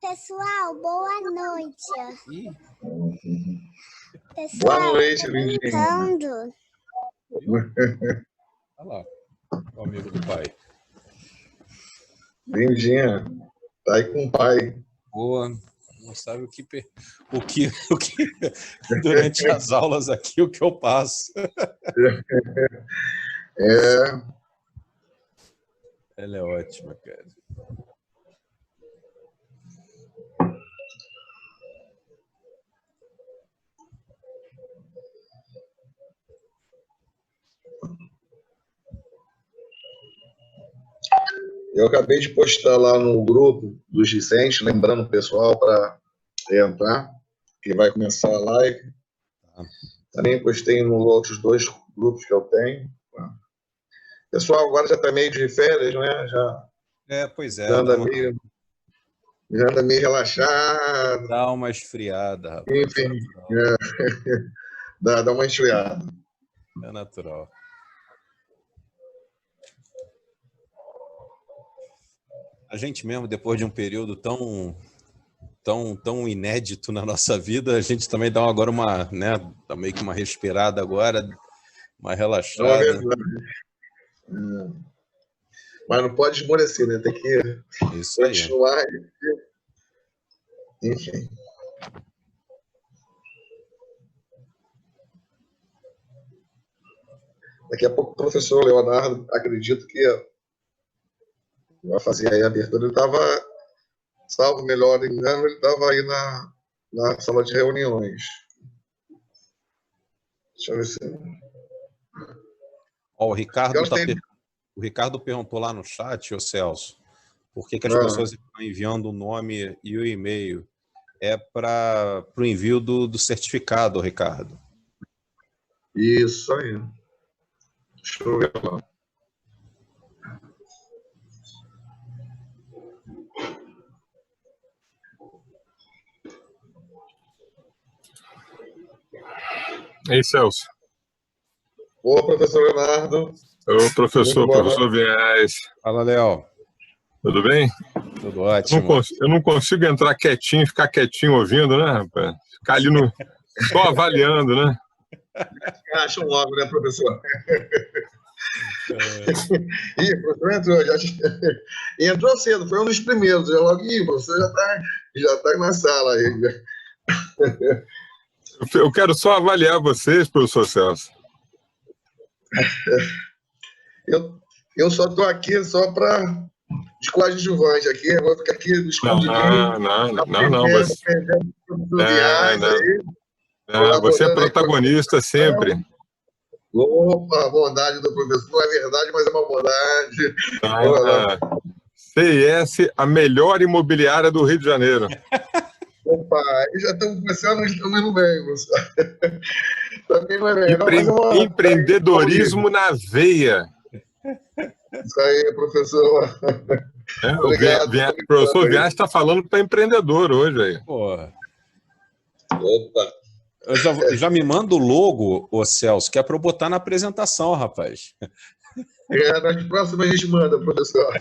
pessoal, boa noite. Ih, Pessoal, Boa noite, tô Lindinha. brincando. olha lá, o amigo do pai. Lindinha, tá aí com o pai. Boa, não sabe o que durante as aulas aqui, o que eu passo. Ela é ótima, cara. Eu acabei de postar lá no grupo dos discentes, lembrando o pessoal para entrar, que vai começar a live. Também postei nos outros 2 grupos que eu tenho. O pessoal agora já está meio de férias, né? Pois é, Já anda meio relaxado. dá uma esfriada, rapaz. Enfim, dá uma esfriada. É natural. A gente mesmo, depois de um período tão inédito na nossa vida, a gente também dá agora uma, né, dá meio que uma respirada agora, uma Não é relaxada. verdade. Mas não pode esmorecer, né? Tem que Isso aí. continuar. Enfim. Daqui a pouco o professor Leonardo, acredito que vai fazer aí a abertura. Ele estava, salvo melhor engano, ele estava aí na sala de reuniões. Deixa eu ver se... Ó, o Ricardo Elas têm- o Ricardo perguntou lá no chat, ô Celso, por que as Ah. pessoas estão enviando o nome e o e-mail? É para o envio do certificado, Ricardo. Isso aí. Deixa eu ver lá. Ei, Celso. Ô, professor Leonardo. Ô, professor, Muito boa professor Viés. Fala, Léo. Tudo bem? Tudo ótimo. Eu não consigo entrar quietinho, ficar quietinho ouvindo, né, rapaz? Ficar ali só avaliando, né? Acham logo, né, professor? Ih, professor entrou. Entrou cedo, foi um dos primeiros. Eu logo, professor já tá na sala aí. Eu quero só avaliar vocês, professor Celso. Eu só estou aqui só para de coadjuvante aqui, eu vou ficar aqui escondidinho. Não. Você é protagonista sempre. Opa, a bondade do professor. Não é verdade, mas é uma bondade. CIS, a melhor imobiliária do Rio de Janeiro. Opa, já estamos começando, estamos indo bem, professor. Também não é melhor, mas é uma... Empreendedorismo na veia. Isso aí, professor. Obrigado. O professor Vias está falando para empreendedor hoje aí. Porra. Opa. Eu já me manda o logo, ô Celso, que é para eu botar na apresentação, rapaz. Nas próximas a gente manda, professor.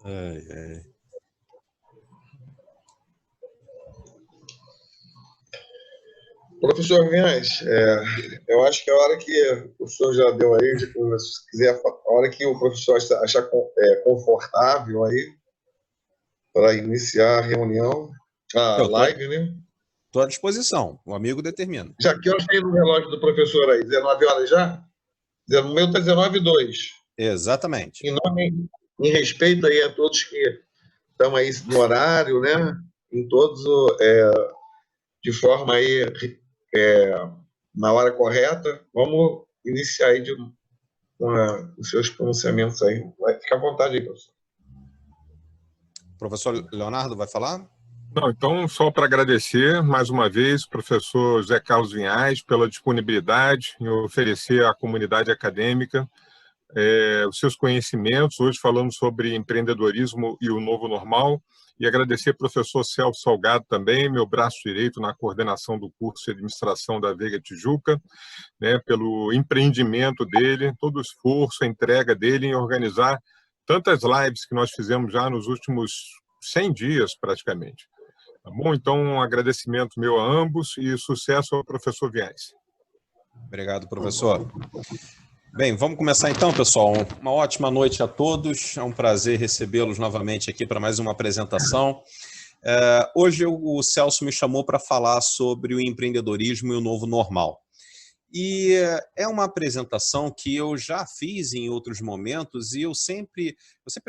Ai. Professor Vias, eu acho que a hora que o professor já deu aí, se quiser, a hora que o professor achar confortável aí, para iniciar a reunião, a live, né? Estou à disposição, o amigo determina. Já que eu tenho no relógio do professor aí, 19 horas já? O meu está 19h02. Exatamente. Em respeito aí a todos que estão aí no horário, né? Em todos, de forma aí, na hora correta, vamos iniciar aí com os seus pronunciamentos aí. Vai ficar à vontade aí, professor. Professor Leonardo vai falar? Não, então, só para agradecer mais uma vez, professor José Carlos Vinhais, pela disponibilidade em oferecer à comunidade acadêmica os seus conhecimentos. Hoje falamos sobre empreendedorismo e o novo normal. E agradecer ao professor Celso Salgado também, meu braço direito na coordenação do curso de administração da Veiga Tijuca, né, pelo empreendimento dele, todo o esforço, a entrega dele em organizar tantas lives que nós fizemos já nos últimos 100 dias, praticamente. Tá bom? Então, um agradecimento meu a ambos e sucesso ao professor Viais. Obrigado, professor. Bem, vamos começar então, pessoal. Uma ótima noite a todos. É um prazer recebê-los novamente aqui para mais uma apresentação. Hoje o Celso me chamou para falar sobre o empreendedorismo e o novo normal. E é uma apresentação que eu já fiz em outros momentos e eu sempre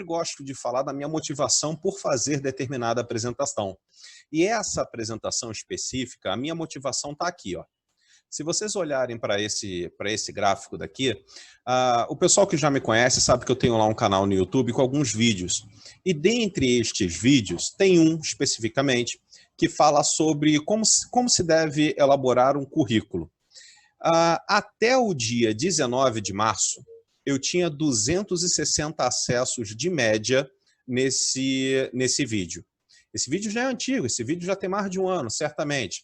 gosto de falar da minha motivação por fazer determinada apresentação. E essa apresentação específica, a minha motivação está aqui, ó. Se vocês olharem para esse gráfico daqui, o pessoal que já me conhece sabe que eu tenho lá um canal no YouTube com alguns vídeos. E dentre estes vídeos, tem um especificamente que fala sobre como se deve elaborar um currículo. Até o dia 19 de março, eu tinha 260 acessos de média nesse vídeo. Esse vídeo já é antigo, esse vídeo já tem mais de um ano, certamente.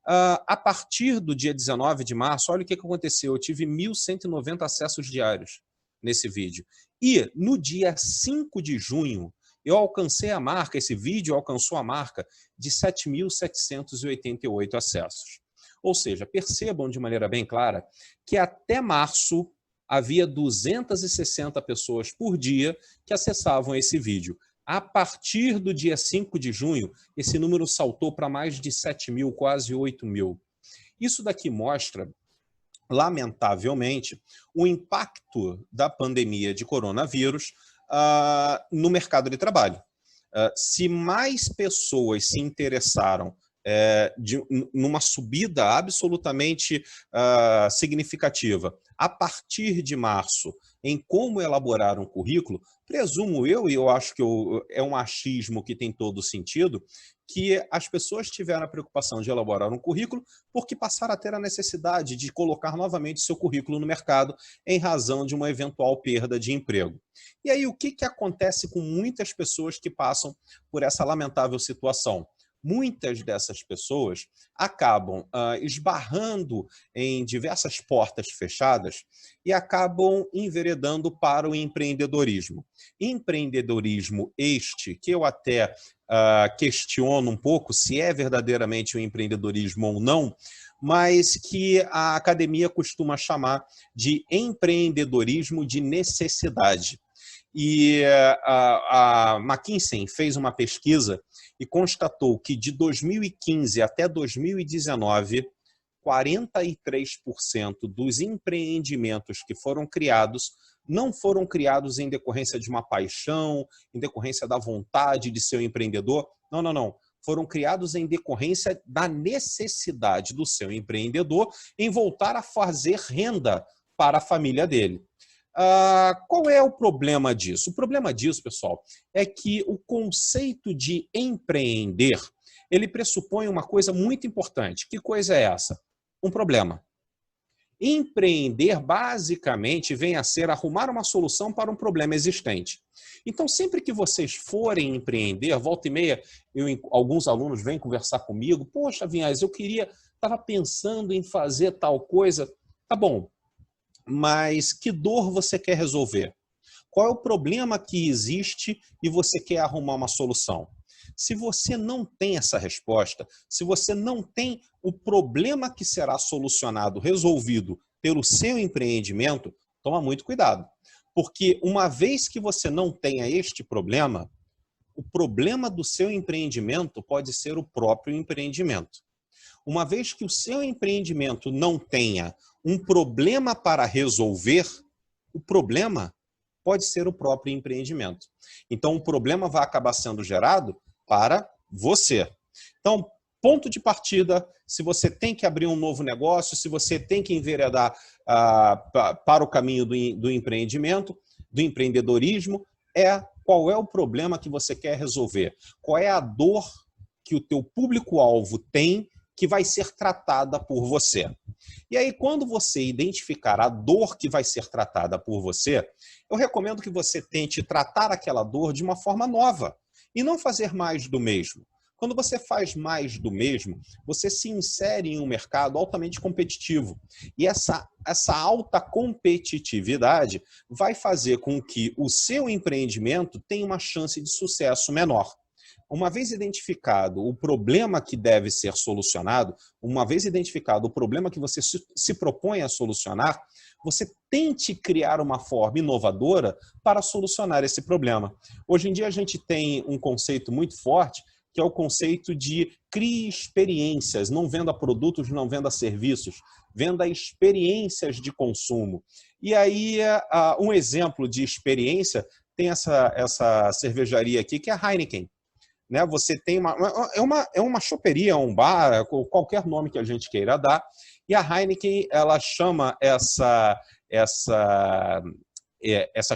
A partir do dia 19 de março, olha o que aconteceu. Eu tive 1.190 acessos diários nesse vídeo. E no dia 5 de junho, eu alcancei a marca, esse vídeo alcançou a marca de 7.788 acessos. Ou seja, percebam de maneira bem clara que até março havia 260 pessoas por dia que acessavam esse vídeo. A partir do dia 5 de junho, esse número saltou para mais de 7.000, quase 8.000. Isso daqui mostra, lamentavelmente, o impacto da pandemia de coronavírus no mercado de trabalho. Se mais pessoas se interessaram numa subida absolutamente significativa a partir de março em como elaborar um currículo, presumo eu, e eu acho que é um achismo que tem todo sentido, que as pessoas tiveram a preocupação de elaborar um currículo porque passaram a ter a necessidade de colocar novamente seu currículo no mercado em razão de uma eventual perda de emprego. E aí o que acontece com muitas pessoas que passam por essa lamentável situação? Muitas dessas pessoas acabam esbarrando em diversas portas fechadas e acabam enveredando para o empreendedorismo. Empreendedorismo este que eu até questiono um pouco se é verdadeiramente um empreendedorismo ou não, mas que a academia costuma chamar de empreendedorismo de necessidade. E a McKinsey fez uma pesquisa e constatou que de 2015 até 2019, 43% dos empreendimentos que foram criados não foram criados em decorrência de uma paixão, em decorrência da vontade de ser um empreendedor. Não, não, não. Foram criados em decorrência da necessidade do seu empreendedor em voltar a fazer renda para a família dele. Qual é o problema disso? O problema disso, pessoal, é que o conceito de empreender, ele pressupõe uma coisa muito importante. Que coisa é essa? Um problema. Empreender, basicamente, vem a ser arrumar uma solução para um problema existente. Então, sempre que vocês forem empreender, volta e meia, alguns alunos vêm conversar comigo, poxa, Vinhas, estava pensando em fazer tal coisa. Tá bom. Mas que dor você quer resolver? Qual é o problema que existe e você quer arrumar uma solução? Se você não tem essa resposta, se você não tem o problema que será solucionado, resolvido pelo seu empreendimento, toma muito cuidado. Porque uma vez que você não tenha este problema, o problema do seu empreendimento pode ser o próprio empreendimento. Uma vez que o seu empreendimento não tenha um problema para resolver, o problema pode ser o próprio empreendimento. Então, o problema vai acabar sendo gerado para você. Então, ponto de partida, se você tem que abrir um novo negócio, se você tem que enveredar para o caminho do empreendimento, do empreendedorismo, qual é o problema que você quer resolver? Qual é a dor que o teu público-alvo tem que vai ser tratada por você? E aí, quando você identificar a dor que vai ser tratada por você, eu recomendo que você tente tratar aquela dor de uma forma nova e não fazer mais do mesmo. Quando você faz mais do mesmo, você se insere em um mercado altamente competitivo. E essa alta competitividade vai fazer com que o seu empreendimento tenha uma chance de sucesso menor. Uma vez identificado o problema que deve ser solucionado, uma vez identificado o problema que você se propõe a solucionar, você tente criar uma forma inovadora para solucionar esse problema. Hoje em dia a gente tem um conceito muito forte, que é o conceito de crie experiências, não venda produtos, não venda serviços, venda experiências de consumo. E aí, um exemplo de experiência, tem essa cervejaria aqui, que é a Heineken. Né? Você tem uma choperia, um bar, qualquer nome que a gente queira dar, e a Heineken, ela chama essa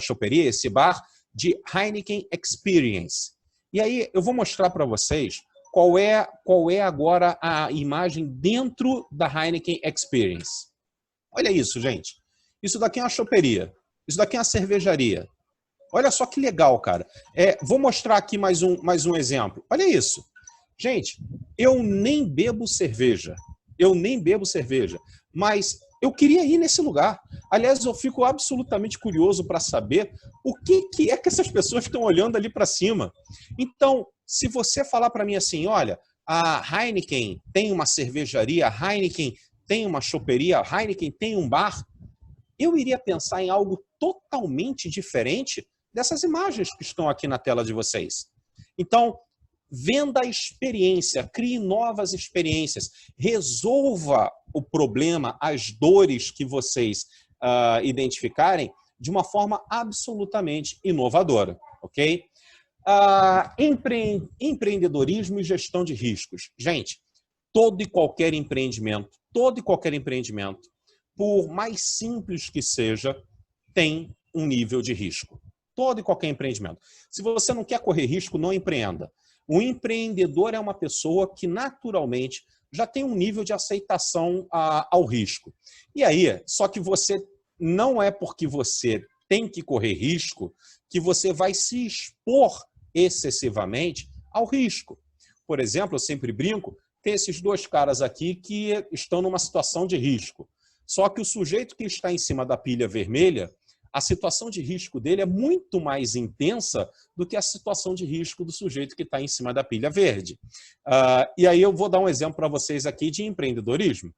choperia, esse bar, de Heineken Experience. E aí eu vou mostrar para vocês qual é agora a imagem dentro da Heineken Experience. Olha isso, gente. Isso daqui é uma choperia. Isso daqui é uma cervejaria. Olha só que legal, cara. Vou mostrar aqui mais um exemplo. Olha isso. Gente, eu nem bebo cerveja. Mas eu queria ir nesse lugar. Aliás, eu fico absolutamente curioso para saber o que é que essas pessoas estão olhando ali para cima. Então, se você falar para mim assim, olha, a Heineken tem uma cervejaria, a Heineken tem uma choperia, a Heineken tem um bar, eu iria pensar em algo totalmente diferente dessas imagens que estão aqui na tela de vocês. Então, venda a experiência, crie novas experiências, resolva o problema, as dores que vocês identificarem de uma forma absolutamente inovadora, ok? Empreendedorismo e gestão de riscos. Gente, todo e qualquer empreendimento, por mais simples que seja, tem um nível de risco. Todo e qualquer empreendimento. Se você não quer correr risco, não empreenda. O empreendedor é uma pessoa que naturalmente já tem um nível de aceitação ao risco. E aí, só que você não é porque você tem que correr risco que você vai se expor excessivamente ao risco. Por exemplo, eu sempre brinco, tem esses dois caras aqui que estão numa situação de risco. Só que o sujeito que está em cima da pilha vermelha, a situação de risco dele é muito mais intensa do que a situação de risco do sujeito que está em cima da pilha verde. E aí eu vou dar um exemplo para vocês aqui de empreendedorismo.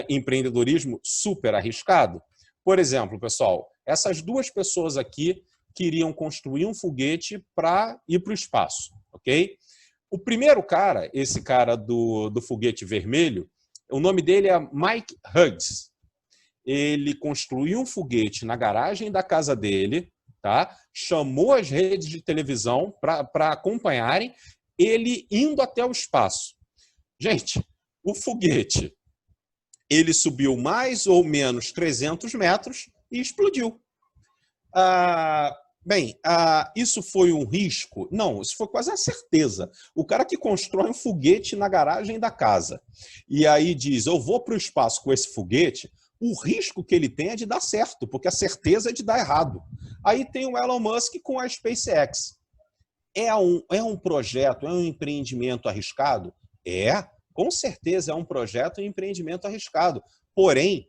Empreendedorismo super arriscado. Por exemplo, pessoal, essas duas pessoas aqui queriam construir um foguete para ir para o espaço, ok? O primeiro cara, esse cara do foguete vermelho, o nome dele é Mike Hughes. Ele construiu um foguete na garagem da casa dele, tá? Chamou as redes de televisão para acompanharem ele indo até o espaço. Gente, o foguete, ele subiu mais ou menos 300 metros e explodiu. Isso foi um risco? Não, isso foi quase uma certeza. O cara que constrói um foguete na garagem da casa e aí diz, eu vou para o espaço com esse foguete, o risco que ele tem é de dar certo, porque a certeza é de dar errado. Aí tem o Elon Musk com a SpaceX. É um projeto, é um empreendimento arriscado? Com certeza é um projeto e um empreendimento arriscado. Porém,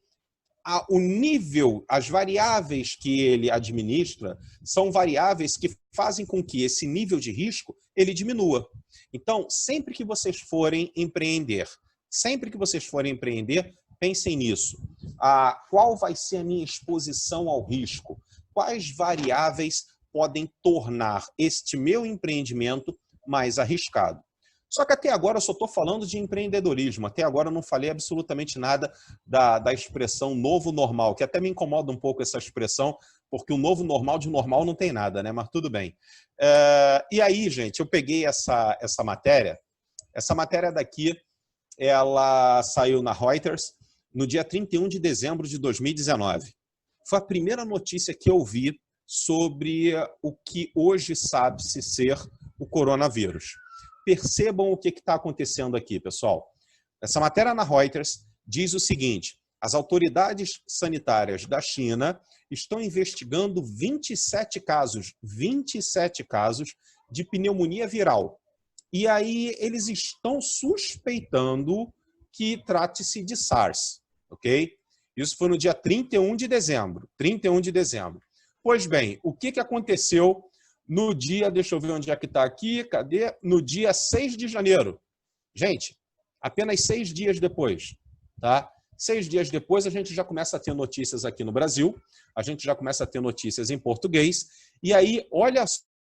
o nível, as variáveis que ele administra são variáveis que fazem com que esse nível de risco ele diminua. Então, sempre que vocês forem empreender, pensem nisso. Qual vai ser a minha exposição ao risco? Quais variáveis podem tornar este meu empreendimento mais arriscado? Só que até agora eu só estou falando de empreendedorismo. Até agora eu não falei absolutamente nada da expressão novo normal, que até me incomoda um pouco essa expressão, porque o novo normal de normal não tem nada, né? Mas tudo bem. E aí, gente, eu peguei essa matéria. Essa matéria daqui, ela saiu na Reuters no dia 31 de dezembro de 2019. Foi a primeira notícia que eu vi sobre o que hoje sabe-se ser o coronavírus. Percebam o que está acontecendo aqui, pessoal. Essa matéria na Reuters diz o seguinte: as autoridades sanitárias da China estão investigando 27 casos de pneumonia viral E aí eles estão suspeitando que trate-se de SARS, ok? Isso foi no dia 31 de dezembro. 31 de dezembro. Pois bem, o que aconteceu no dia, deixa eu ver onde é que está aqui, cadê? No dia 6 de janeiro. Gente, apenas 6 dias depois, tá? 6 dias depois a gente já começa a ter notícias aqui no Brasil, a gente já começa a ter notícias em português, e aí olha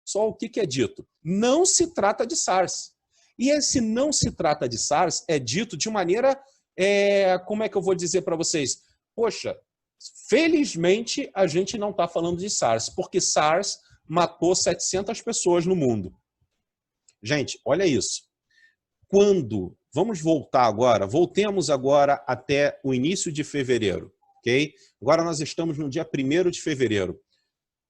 só o que é dito. Não se trata de SARS. E esse não se trata de SARS é dito de maneira, como é que eu vou dizer para vocês? Poxa, felizmente a gente não está falando de SARS, porque SARS matou 700 pessoas no mundo. Gente, olha isso. Vamos voltar agora, voltemos agora até o início de fevereiro, ok? Agora nós estamos no dia 1º de fevereiro.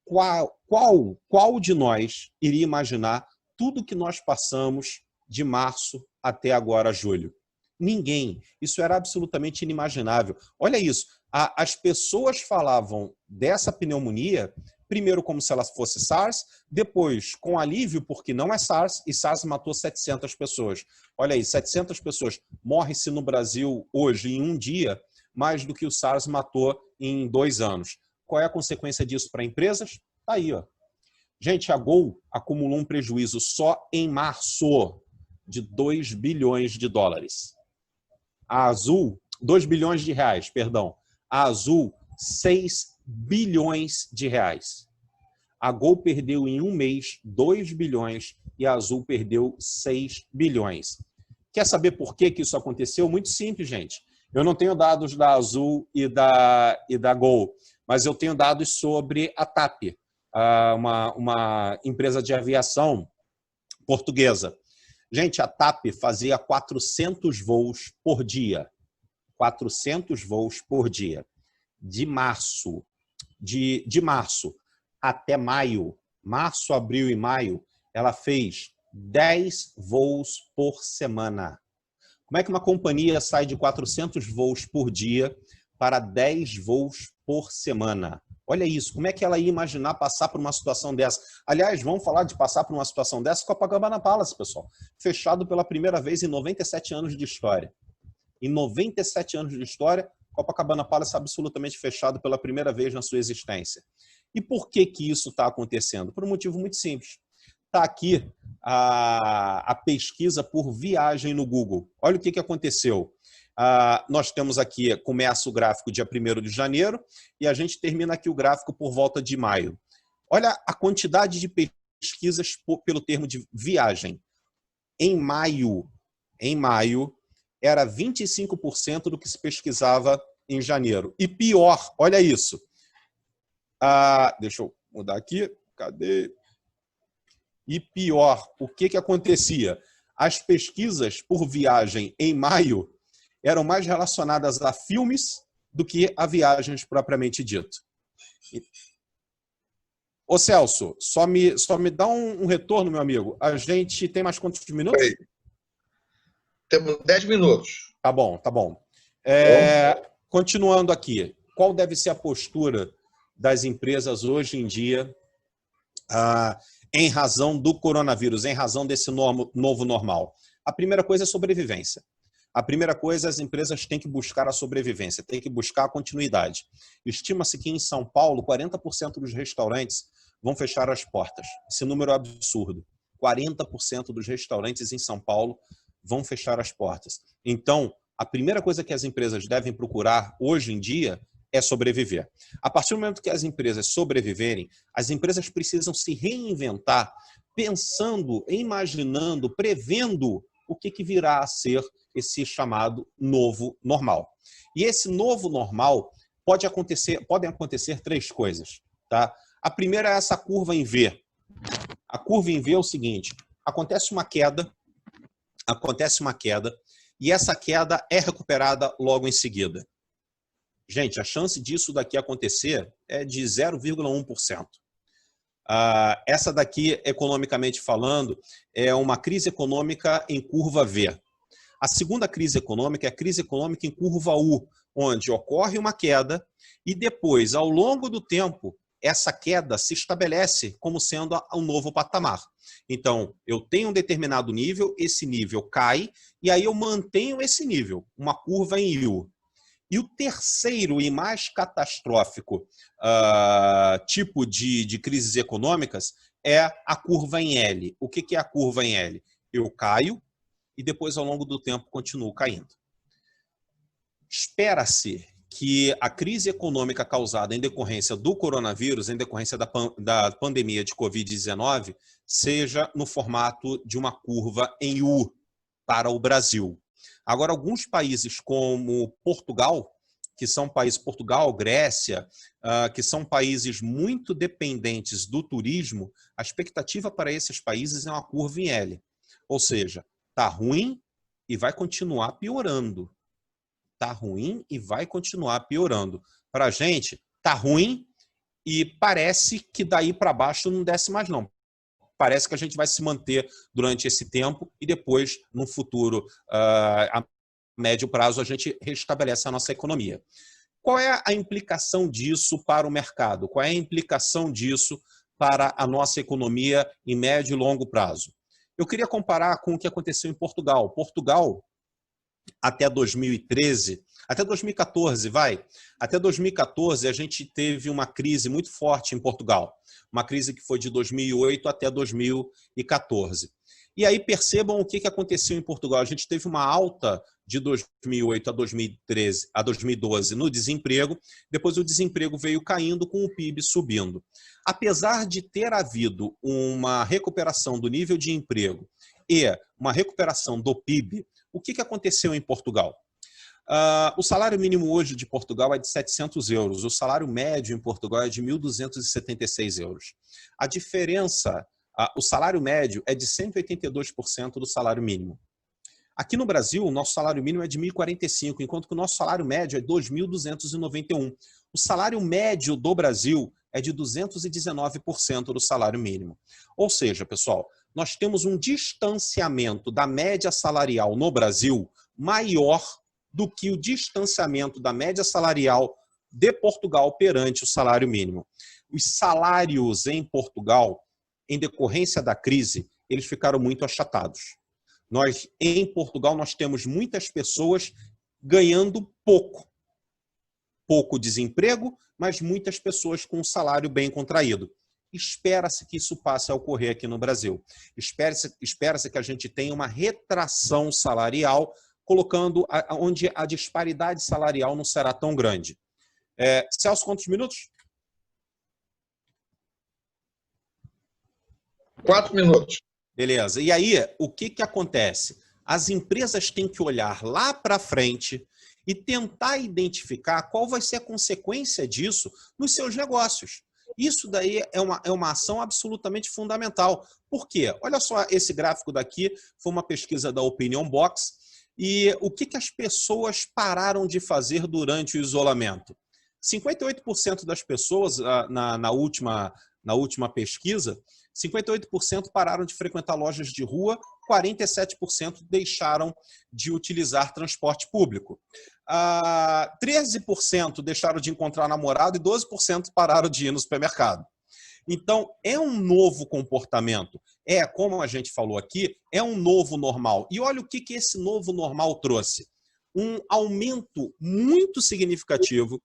Qual de nós iria imaginar tudo que nós passamos de março até agora julho? Ninguém. Isso era absolutamente inimaginável. Olha isso, as pessoas falavam dessa pneumonia, primeiro como se ela fosse SARS, depois com alívio porque não é SARS, e SARS matou 700 pessoas. Olha aí, 700 pessoas. Morre-se no Brasil hoje, em um dia, mais do que o SARS matou em 2 anos. Qual é a consequência disso para empresas? Tá aí, ó. Gente, a Gol acumulou um prejuízo só em março de 2 bilhões de dólares. A Azul, 2 bilhões de reais, perdão. A Azul, 6 bilhões de reais. A Gol perdeu em um mês 2 bilhões e a Azul perdeu 6 bilhões. Quer saber por que isso aconteceu? Muito simples, gente. Eu não tenho dados da Azul e da Gol, mas eu tenho dados sobre a TAP, uma empresa de aviação portuguesa. Gente, a TAP fazia 400 voos por dia. 400 voos por dia. De março até maio, março, abril e maio, ela fez 10 voos por semana. Como é que uma companhia sai de 400 voos por dia para 10 voos por semana? Olha isso, como é que ela ia imaginar passar por uma situação dessa? Aliás, vamos falar de passar por uma situação dessa, Copacabana Palace, pessoal. Fechado pela primeira vez em 97 anos de história. Em 97 anos de história, Copacabana Palace absolutamente fechado pela primeira vez na sua existência. E por que isso está acontecendo? Por um motivo muito simples. Está aqui a pesquisa por viagem no Google. Olha o que aconteceu. Nós temos aqui, começa o gráfico dia 1º de janeiro e a gente termina aqui o gráfico por volta de maio. Olha a quantidade de pesquisas pelo termo de viagem. Em maio, era 25% do que se pesquisava em janeiro. E pior, olha isso. Deixa eu mudar aqui. Cadê? E pior, o que acontecia? As pesquisas por viagem em maio eram mais relacionadas a filmes do que a viagens propriamente dito. Ô Celso, só me dá um retorno, meu amigo. A gente tem mais quantos minutos? Aí. Temos 10 minutos. Tá bom, tá bom. Continuando aqui, qual deve ser a postura das empresas hoje em dia em razão do coronavírus, em razão desse novo normal? A primeira coisa é sobrevivência. A primeira coisa, as empresas têm que buscar a sobrevivência, têm que buscar a continuidade. Estima-se que em São Paulo, 40% dos restaurantes vão fechar as portas. Esse número é absurdo. 40% dos restaurantes em São Paulo vão fechar as portas. Então, a primeira coisa que as empresas devem procurar hoje em dia é sobreviver. A partir do momento que as empresas sobreviverem, as empresas precisam se reinventar pensando, imaginando, prevendo o que virá a ser esse chamado novo normal. E esse novo normal podem acontecer 3 coisas. Tá? A primeira é essa curva em V. A curva em V é o seguinte, acontece uma queda, e essa queda é recuperada logo em seguida. Gente, a chance disso daqui acontecer é de 0,1%. Essa daqui, economicamente falando, é uma crise econômica em curva V. A segunda crise econômica é a crise econômica em curva U, onde ocorre uma queda e depois, ao longo do tempo, essa queda se estabelece como sendo um novo patamar. Então, eu tenho um determinado nível, esse nível cai, e aí eu mantenho esse nível, uma curva em U. E o terceiro e mais catastrófico tipo de crises econômicas é a curva em L. O que é a curva em L? Eu caio e depois, ao longo do tempo, continuo caindo. Espera-se que a crise econômica causada em decorrência do coronavírus, em decorrência da pandemia de Covid-19, seja no formato de uma curva em U para o Brasil. Agora, alguns países como Portugal, que são países, Portugal, Grécia, que são países muito dependentes do turismo, a expectativa para esses países é uma curva em L. Ou seja, está ruim e vai continuar piorando. Está ruim e vai continuar piorando. Para a gente, está ruim e parece que daí para baixo não desce mais não. Parece que a gente vai se manter durante esse tempo e depois, no futuro, a médio prazo, a gente restabelece a nossa economia. Qual é a implicação disso para o mercado? Qual é a implicação disso para a nossa economia em médio e longo prazo? Eu queria comparar com o que aconteceu em Portugal. Portugal, até 2013, até 2014, até 2014 a gente teve uma crise muito forte em Portugal, uma crise que foi de 2008 até 2014. E aí percebam o que aconteceu em Portugal. A gente teve uma alta de 2008 a 2013, a 2012 no desemprego, depois o desemprego veio caindo com o PIB subindo. Apesar de ter havido uma recuperação do nível de emprego e uma recuperação do PIB, o que aconteceu em Portugal? O salário mínimo hoje de Portugal é de 700 euros, o salário médio em Portugal é de 1.276 euros. A diferença, o salário médio é de 182% do salário mínimo. Aqui no Brasil, o nosso salário mínimo é de 1.045, enquanto que o nosso salário médio é 2.291. O salário médio do Brasil é de 219% do salário mínimo. Ou seja, pessoal, nós temos um distanciamento da média salarial no Brasil maior do que o distanciamento da média salarial de Portugal perante o salário mínimo. Os salários em Portugal, em decorrência da crise, eles ficaram muito achatados. Em Portugal, nós temos muitas pessoas ganhando pouco. Pouco desemprego, mas muitas pessoas com um salário bem contraído. Espera-se que isso passe a ocorrer aqui no Brasil. Espera-se que a gente tenha uma retração salarial, colocando onde a disparidade salarial não será tão grande. Celso, quantos minutos? 4 minutos. Beleza. E aí, o que acontece? As empresas têm que olhar lá para frente e tentar identificar qual vai ser a consequência disso nos seus negócios. Isso daí é uma ação absolutamente fundamental. Por quê? Olha só, esse gráfico daqui foi uma pesquisa da Opinion Box. E o que as pessoas pararam de fazer durante o isolamento? 58% das pessoas, na última pesquisa, 58% pararam de frequentar lojas de rua, 47% deixaram de utilizar transporte público. 13% deixaram de encontrar namorado e 12% pararam de ir no supermercado. Então, é um novo comportamento. Como a gente falou aqui, é um novo normal. E olha o que esse novo normal trouxe. Um aumento muito significativo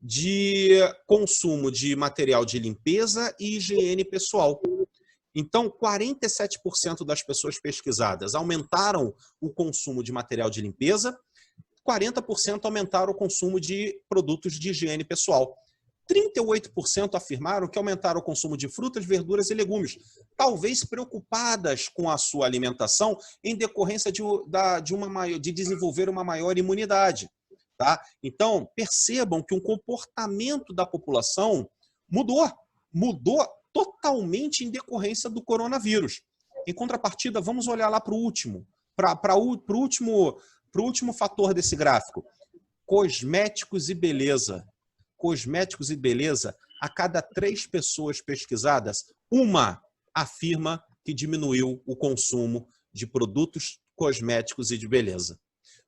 de consumo de material de limpeza e higiene pessoal. Então, 47% das pessoas pesquisadas aumentaram o consumo de material de limpeza, 40% aumentaram o consumo de produtos de higiene pessoal. 38% afirmaram que aumentaram o consumo de frutas, verduras e legumes, talvez preocupadas com a sua alimentação em decorrência de desenvolver uma maior imunidade. Tá? Então, percebam que o comportamento da população mudou totalmente em decorrência do coronavírus. Em contrapartida, vamos olhar lá para o último fator desse gráfico. Cosméticos e beleza. Cosméticos e beleza, a cada 3 pessoas pesquisadas, uma afirma que diminuiu o consumo de produtos cosméticos e de beleza.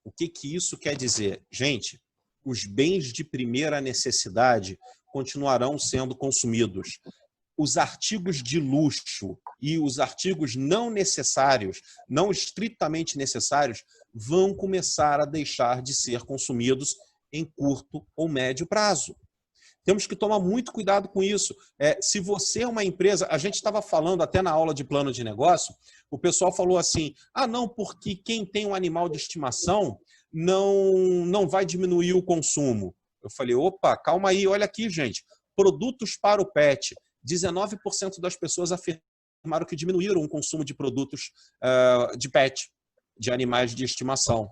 O que isso quer dizer? Gente, os bens de primeira necessidade continuarão sendo consumidos. Os artigos de luxo e os artigos não necessários, não estritamente necessários, vão começar a deixar de ser consumidos em curto ou médio prazo. Temos que tomar muito cuidado com isso. Se você é uma empresa, a gente estava falando até na aula de plano de negócio, o pessoal falou assim, não, porque quem tem um animal de estimação não vai diminuir o consumo. Eu falei, opa, calma aí, olha aqui, gente. Produtos para o pet. 19% das pessoas afirmaram que diminuíram o consumo de produtos de pet, de animais de estimação.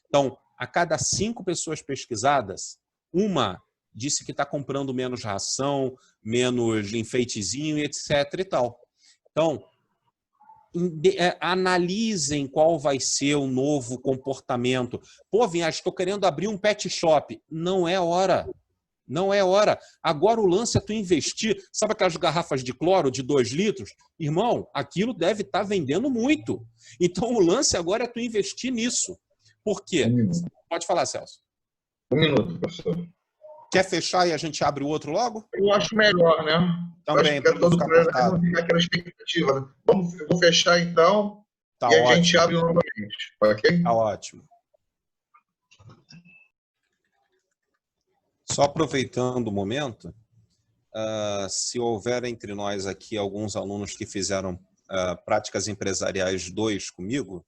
Então, a cada 5 pessoas pesquisadas, uma disse que está comprando menos ração, menos enfeitezinho, etc. e tal. Então, analisem qual vai ser o novo comportamento. Pô, Vinhas, estou querendo abrir um pet shop. Não é hora. Não é hora. Agora o lance é tu investir. Sabe aquelas garrafas de cloro de 2 litros? Irmão, aquilo deve estar vendendo muito. Então o lance agora é tu investir nisso. Por quê? Pode falar, Celso. 1 minuto, professor. Quer fechar e a gente abre o outro logo? Eu acho melhor, né? Também, acho que todo mundo não fica aquela expectativa, né? Eu vou fechar então tá e ótimo. A gente abre novamente, ok? Tá ótimo. Só aproveitando o momento, se houver entre nós aqui alguns alunos que fizeram práticas empresariais 2 comigo,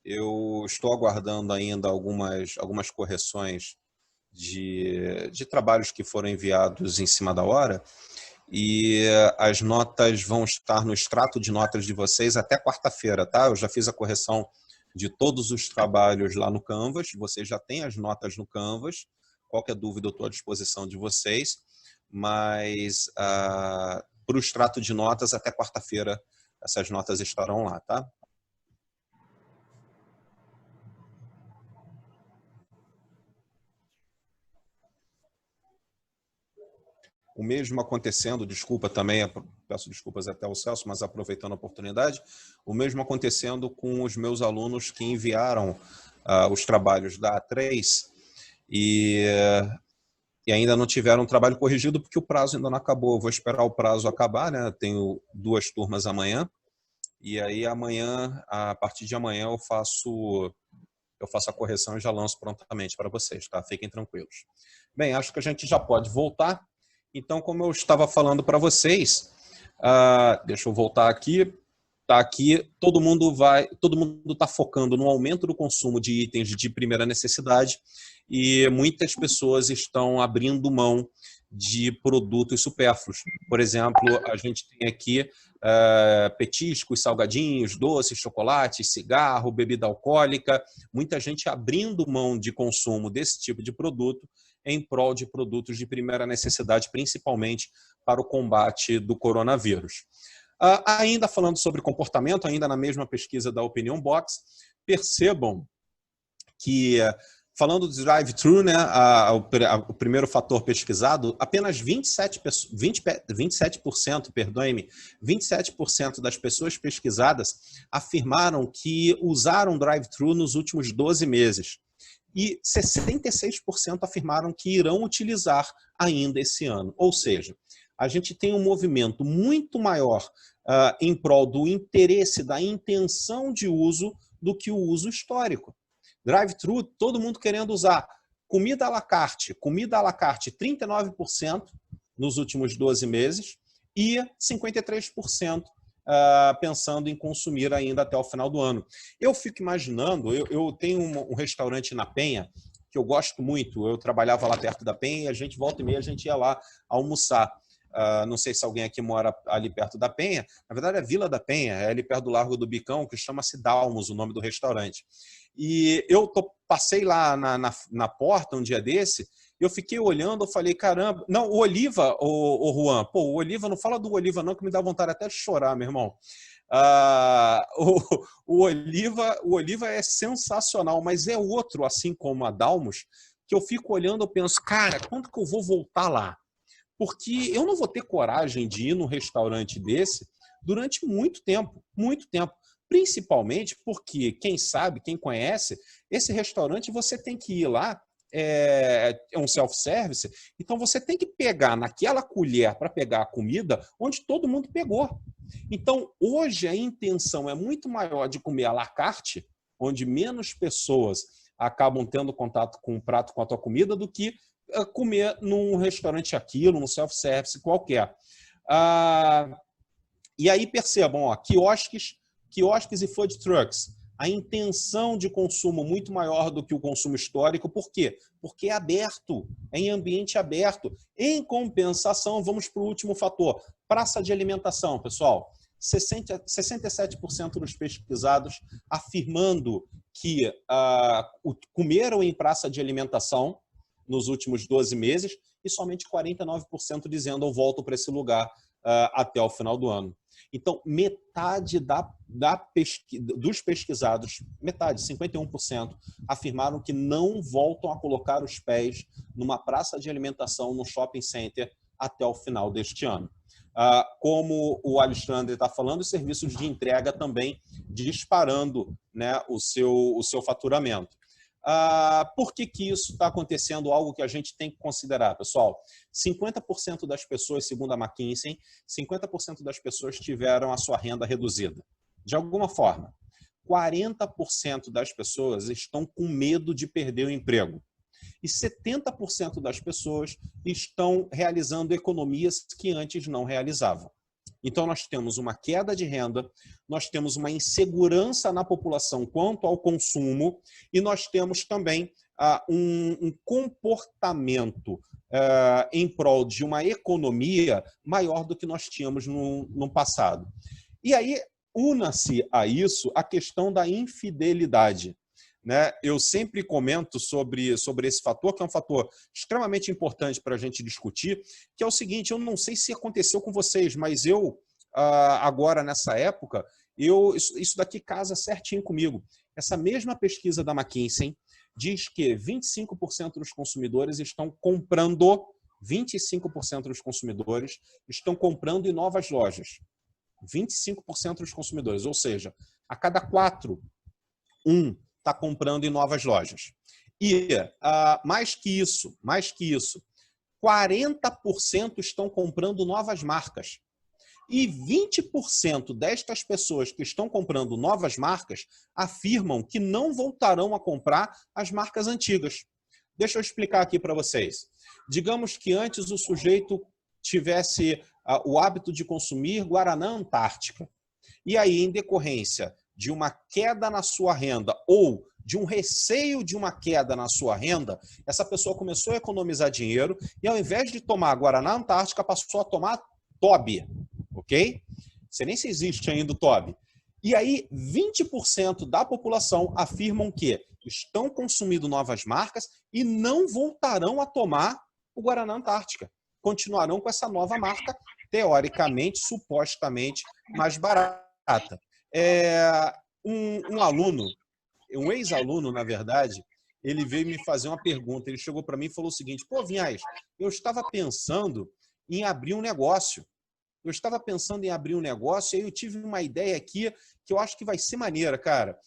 eu estou aguardando ainda algumas correções de trabalhos que foram enviados em cima da hora e as notas vão estar no extrato de notas de vocês até quarta-feira, tá? Eu já fiz a correção de todos os trabalhos lá no Canvas, vocês já têm as notas no Canvas. Qualquer dúvida eu estou à disposição de vocês, mas para o extrato de notas até quarta-feira essas notas estarão lá, tá? O mesmo acontecendo, desculpa também, peço desculpas até ao Celso, mas aproveitando a oportunidade, o mesmo acontecendo com os meus alunos que enviaram os trabalhos da A3 e ainda não tiveram trabalho corrigido porque o prazo ainda não acabou. Eu vou esperar o prazo acabar, né? Tenho 2 turmas amanhã e aí amanhã, a partir de amanhã eu faço a correção e já lanço prontamente para vocês, tá? Fiquem tranquilos. Bem, acho que a gente já pode voltar. Então, como eu estava falando para vocês, deixa eu voltar aqui. Tá aqui, todo mundo está focando no aumento do consumo de itens de primeira necessidade e muitas pessoas estão abrindo mão de produtos supérfluos. Por exemplo, a gente tem aqui petiscos, salgadinhos, doces, chocolates, cigarro, bebida alcoólica. Muita gente abrindo mão de consumo desse tipo de produto em prol de produtos de primeira necessidade, principalmente para o combate do coronavírus. Ainda falando sobre comportamento, ainda na mesma pesquisa da Opinion Box, percebam que, falando do drive-thru, né, o primeiro fator pesquisado, apenas 27% das pessoas pesquisadas afirmaram que usaram drive-thru nos últimos 12 meses. E 66% afirmaram que irão utilizar ainda esse ano. Ou seja, a gente tem um movimento muito maior em prol do interesse, da intenção de uso, do que o uso histórico. Drive-thru, todo mundo querendo usar. Comida à la carte 39% nos últimos 12 meses e 53% pensando em consumir ainda até o final do ano. Eu fico imaginando, eu tenho um restaurante na Penha, que eu gosto muito, eu trabalhava lá perto da Penha e a gente, volta e meia, a gente ia lá almoçar. Não sei se alguém aqui mora ali perto da Penha, na verdade é Vila da Penha, é ali perto do Largo do Bicão, que chama-se Dalmos, o nome do restaurante. E eu passei lá na porta um dia desse, eu fiquei olhando, eu falei, caramba, não, o Oliva, o Juan, pô, o Oliva, não fala do Oliva não, que me dá vontade até de chorar, meu irmão. O Oliva é sensacional, mas é outro, assim como a Dalmos, que eu fico olhando, eu penso, cara, quando que eu vou voltar lá? Porque eu não vou ter coragem de ir num restaurante desse durante muito tempo, muito tempo. Principalmente porque, quem sabe, quem conhece, esse restaurante você tem que ir lá é um self-service, então você tem que pegar naquela colher para pegar a comida onde todo mundo pegou. Então, hoje a intenção é muito maior de comer à la carte, onde menos pessoas acabam tendo contato com o prato, com a tua comida, do que comer num restaurante aquilo, num self-service qualquer. E aí percebam, ó, quiosques e food trucks. A intenção de consumo muito maior do que o consumo histórico. Por quê? Porque é aberto, é em ambiente aberto. Em compensação, vamos para o último fator. Praça de alimentação, pessoal. 67% dos pesquisados afirmando que comeram em praça de alimentação nos últimos 12 meses e somente 49% dizendo eu volto para esse lugar até o final do ano. Então, metade dos pesquisados, metade, 51%, afirmaram que não voltam a colocar os pés numa praça de alimentação no shopping center até o final deste ano. Como o Alexandre está falando, os serviços de entrega também disparando, né, o seu faturamento. Por que isso está acontecendo? Algo que a gente tem que considerar, pessoal. 50% das pessoas, segundo a McKinsey, 50% das pessoas tiveram a sua renda reduzida. De alguma forma. 40% das pessoas estão com medo de perder o emprego. E 70% das pessoas estão realizando economias que antes não realizavam. Então, nós temos uma queda de renda, nós temos uma insegurança na população quanto ao consumo e nós temos também um comportamento em prol de uma economia maior do que nós tínhamos no passado. E aí, una-se a isso a questão da infidelidade. Né? Eu sempre comento sobre esse fator, que é um fator extremamente importante para a gente discutir, que é o seguinte, eu não sei se aconteceu com vocês, mas eu, agora nessa época, isso daqui casa certinho comigo. Essa mesma pesquisa da McKinsey diz que 25% dos consumidores estão comprando, 25% dos consumidores estão comprando em novas lojas. 25% dos consumidores, ou seja, a cada 4, 1 está comprando em novas lojas. E mais que isso, 40% estão comprando novas marcas. E 20% destas pessoas que estão comprando novas marcas afirmam que não voltarão a comprar as marcas antigas. Deixa eu explicar aqui para vocês. Digamos que antes o sujeito tivesse o hábito de consumir Guaraná Antártica. E aí, em decorrência de uma queda na sua renda ou de um receio de uma queda na sua renda, essa pessoa começou a economizar dinheiro e, ao invés de tomar Guaraná Antártica, passou a tomar Toby, ok? Você nem se existe ainda o Toby. E aí, 20% da população afirmam que estão consumindo novas marcas e não voltarão a tomar o Guaraná Antártica. Continuarão com essa nova marca, teoricamente, supostamente, mais barata. Um ex-aluno, na verdade, ele veio me fazer uma pergunta. Ele chegou para mim e falou o seguinte: pô, Vinhais, eu estava pensando em abrir um negócio. E aí eu tive uma ideia aqui que eu acho que vai ser maneira, cara.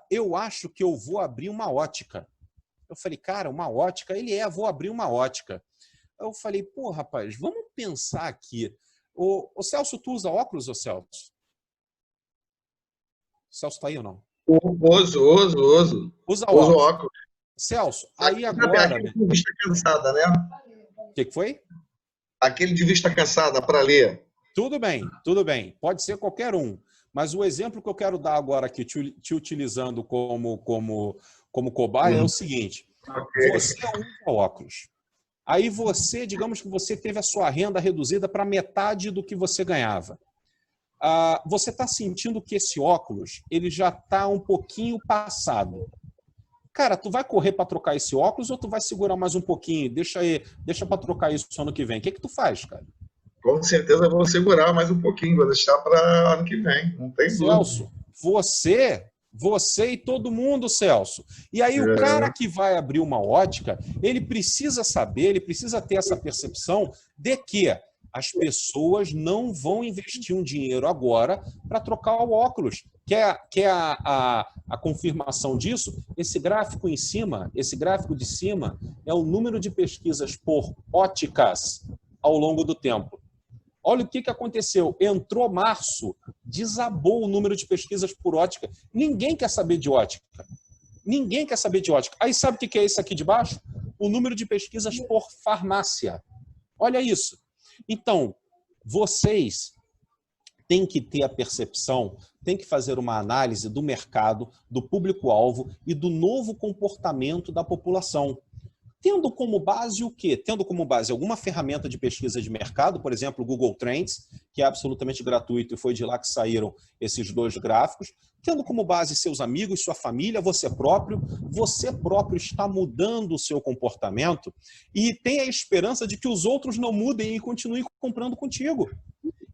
Eu acho que eu vou abrir uma ótica. Eu falei, cara, uma ótica? Vou abrir uma ótica. Eu falei, pô, rapaz, vamos pensar aqui. Ô Celso, tu usa óculos, ô Celso? Celso tá aí ou não? Uso. Usa óculos. Celso, aí agora... Aquele de vista cansada, né? O que foi? Aquele de vista cansada, para ler. Tudo bem. Pode ser qualquer um. Mas o exemplo que eu quero dar agora aqui, te utilizando como cobaia, é o seguinte. Okay. Você usa óculos. Aí você, digamos que você teve a sua renda reduzida para metade do que você ganhava. Você está sentindo que esse óculos ele já está um pouquinho passado. Cara, tu vai correr para trocar esse óculos ou tu vai segurar mais um pouquinho? Deixa para trocar isso ano que vem. O que tu faz, cara? Com certeza eu vou segurar mais um pouquinho, vou deixar para ano que vem. Não tem Celso, você e todo mundo, Celso. E aí o cara que vai abrir uma ótica, ele precisa saber, ele precisa ter essa percepção de que as pessoas não vão investir um dinheiro agora para trocar o óculos. Quer a confirmação disso? Esse gráfico em cima, esse gráfico de cima, é o número de pesquisas por óticas ao longo do tempo. Olha o que aconteceu. Entrou março, desabou o número de pesquisas por ótica. Ninguém quer saber de ótica. Ninguém quer saber de ótica. Aí sabe o que é isso aqui de baixo? O número de pesquisas por farmácia. Olha isso. Então, vocês têm que ter a percepção, têm que fazer uma análise do mercado, do público-alvo e do novo comportamento da população. Tendo como base o quê? Tendo como base alguma ferramenta de pesquisa de mercado, por exemplo, o Google Trends, que é absolutamente gratuito e foi de lá que saíram esses dois gráficos. Tendo como base seus amigos, sua família, você próprio está mudando o seu comportamento e tem a esperança de que os outros não mudem e continuem comprando contigo.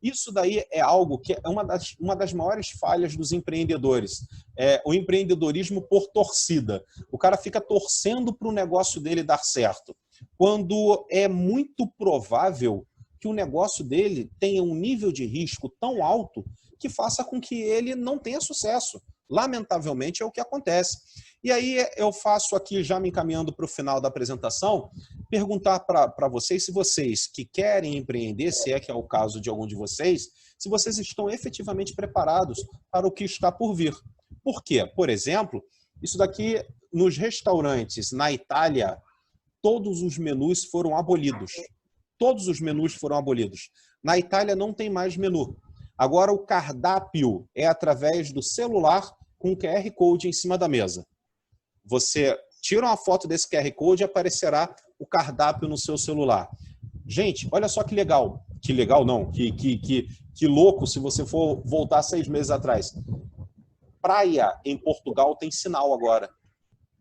Isso daí é algo que é uma das maiores falhas dos empreendedores. É o empreendedorismo por torcida. O cara fica torcendo para o negócio dele dar certo, quando é muito provável que o negócio dele tenha um nível de risco tão alto que faça com que ele não tenha sucesso. Lamentavelmente é o que acontece. E aí eu faço aqui, já me encaminhando para o final da apresentação, perguntar para vocês, se vocês que querem empreender, se é que é o caso de algum de vocês, se vocês estão efetivamente preparados para o que está por vir. Por quê? Por exemplo, isso daqui nos restaurantes na Itália, todos os menus foram abolidos. Todos os menus foram abolidos. Na Itália não tem mais menu. Agora o cardápio é através do celular com QR Code em cima da mesa. Você tira uma foto desse QR Code e aparecerá o cardápio no seu celular. Gente, olha só que legal. Que legal não, que louco se você for voltar 6 meses atrás. Praia em Portugal tem sinal agora.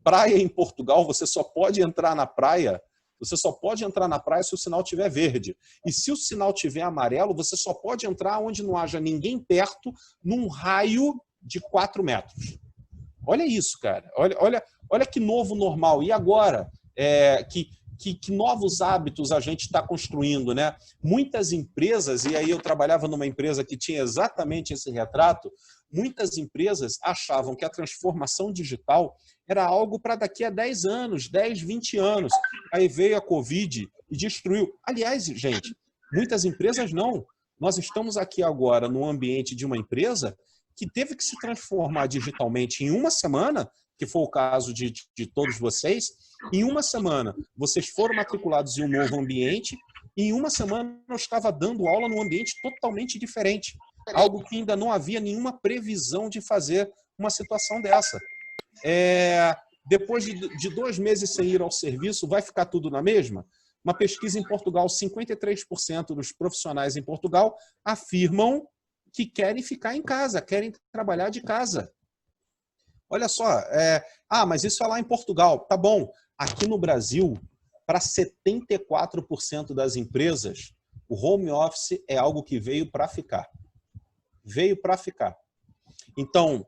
Praia em Portugal, você só pode entrar na praia se o sinal estiver verde. E se o sinal estiver amarelo, você só pode entrar onde não haja ninguém perto, num raio de 4 metros. Olha isso, cara. Olha que novo normal. E agora, que novos hábitos a gente está construindo, né? Muitas empresas, e aí eu trabalhava numa empresa que tinha exatamente esse retrato, muitas empresas achavam que a transformação digital era algo para daqui a 10 anos, 10, 20 anos. Aí veio a Covid e destruiu. Aliás, gente, muitas empresas não. Nós estamos aqui agora no ambiente de uma empresa que teve que se transformar digitalmente em uma semana, que foi o caso de todos vocês. Em uma semana, vocês foram matriculados em um novo ambiente, e em uma semana eu estava dando aula num ambiente totalmente diferente. Algo que ainda não havia nenhuma previsão de fazer uma situação dessa. Depois de 2 meses sem ir ao serviço, vai ficar tudo na mesma? Uma pesquisa em Portugal, 53% dos profissionais em Portugal afirmam que querem ficar em casa, querem trabalhar de casa. Olha só, mas isso é lá em Portugal. Tá bom, aqui no Brasil, para 74% das empresas, o home office é algo que veio para ficar. Veio para ficar. Então,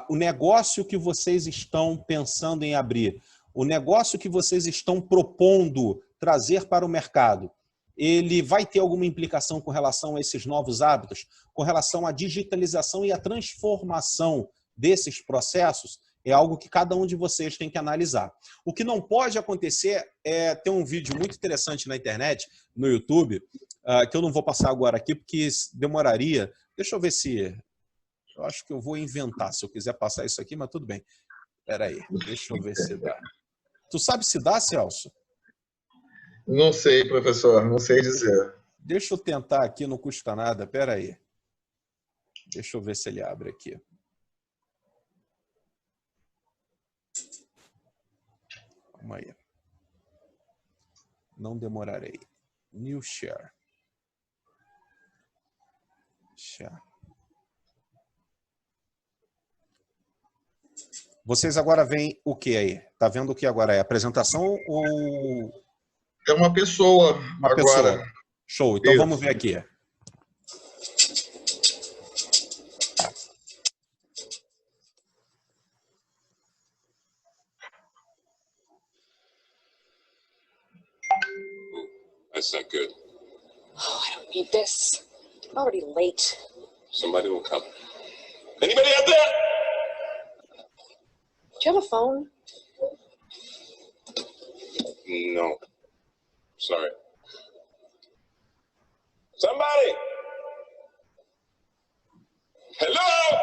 o negócio que vocês estão pensando em abrir, o negócio que vocês estão propondo trazer para o mercado, ele vai ter alguma implicação com relação a esses novos hábitos, com relação à digitalização e à transformação desses processos? É algo que cada um de vocês tem que analisar. O que não pode acontecer é ter um vídeo muito interessante na internet, no YouTube, que eu não vou passar agora aqui, porque demoraria. Deixa eu ver se... Eu acho que eu vou inventar, se eu quiser passar isso aqui, mas tudo bem. Espera aí, deixa eu ver se dá. Tu sabe se dá, Celso? Não sei, professor, não sei dizer. Deixa eu tentar aqui, não custa nada. Espera aí. Deixa eu ver se ele abre aqui. Vamos aí. Não demorarei. New share. Share. Vocês agora veem o que aí? Tá vendo o que agora é? Apresentação ou... É uma pessoa uma agora. Pessoa. Show. Então Isso. Vamos ver aqui. That's not good. Oh, I don't need this. I'm already late. Somebody will come. Anybody out there? Do you have a phone? No. Sorry. Somebody! Hello?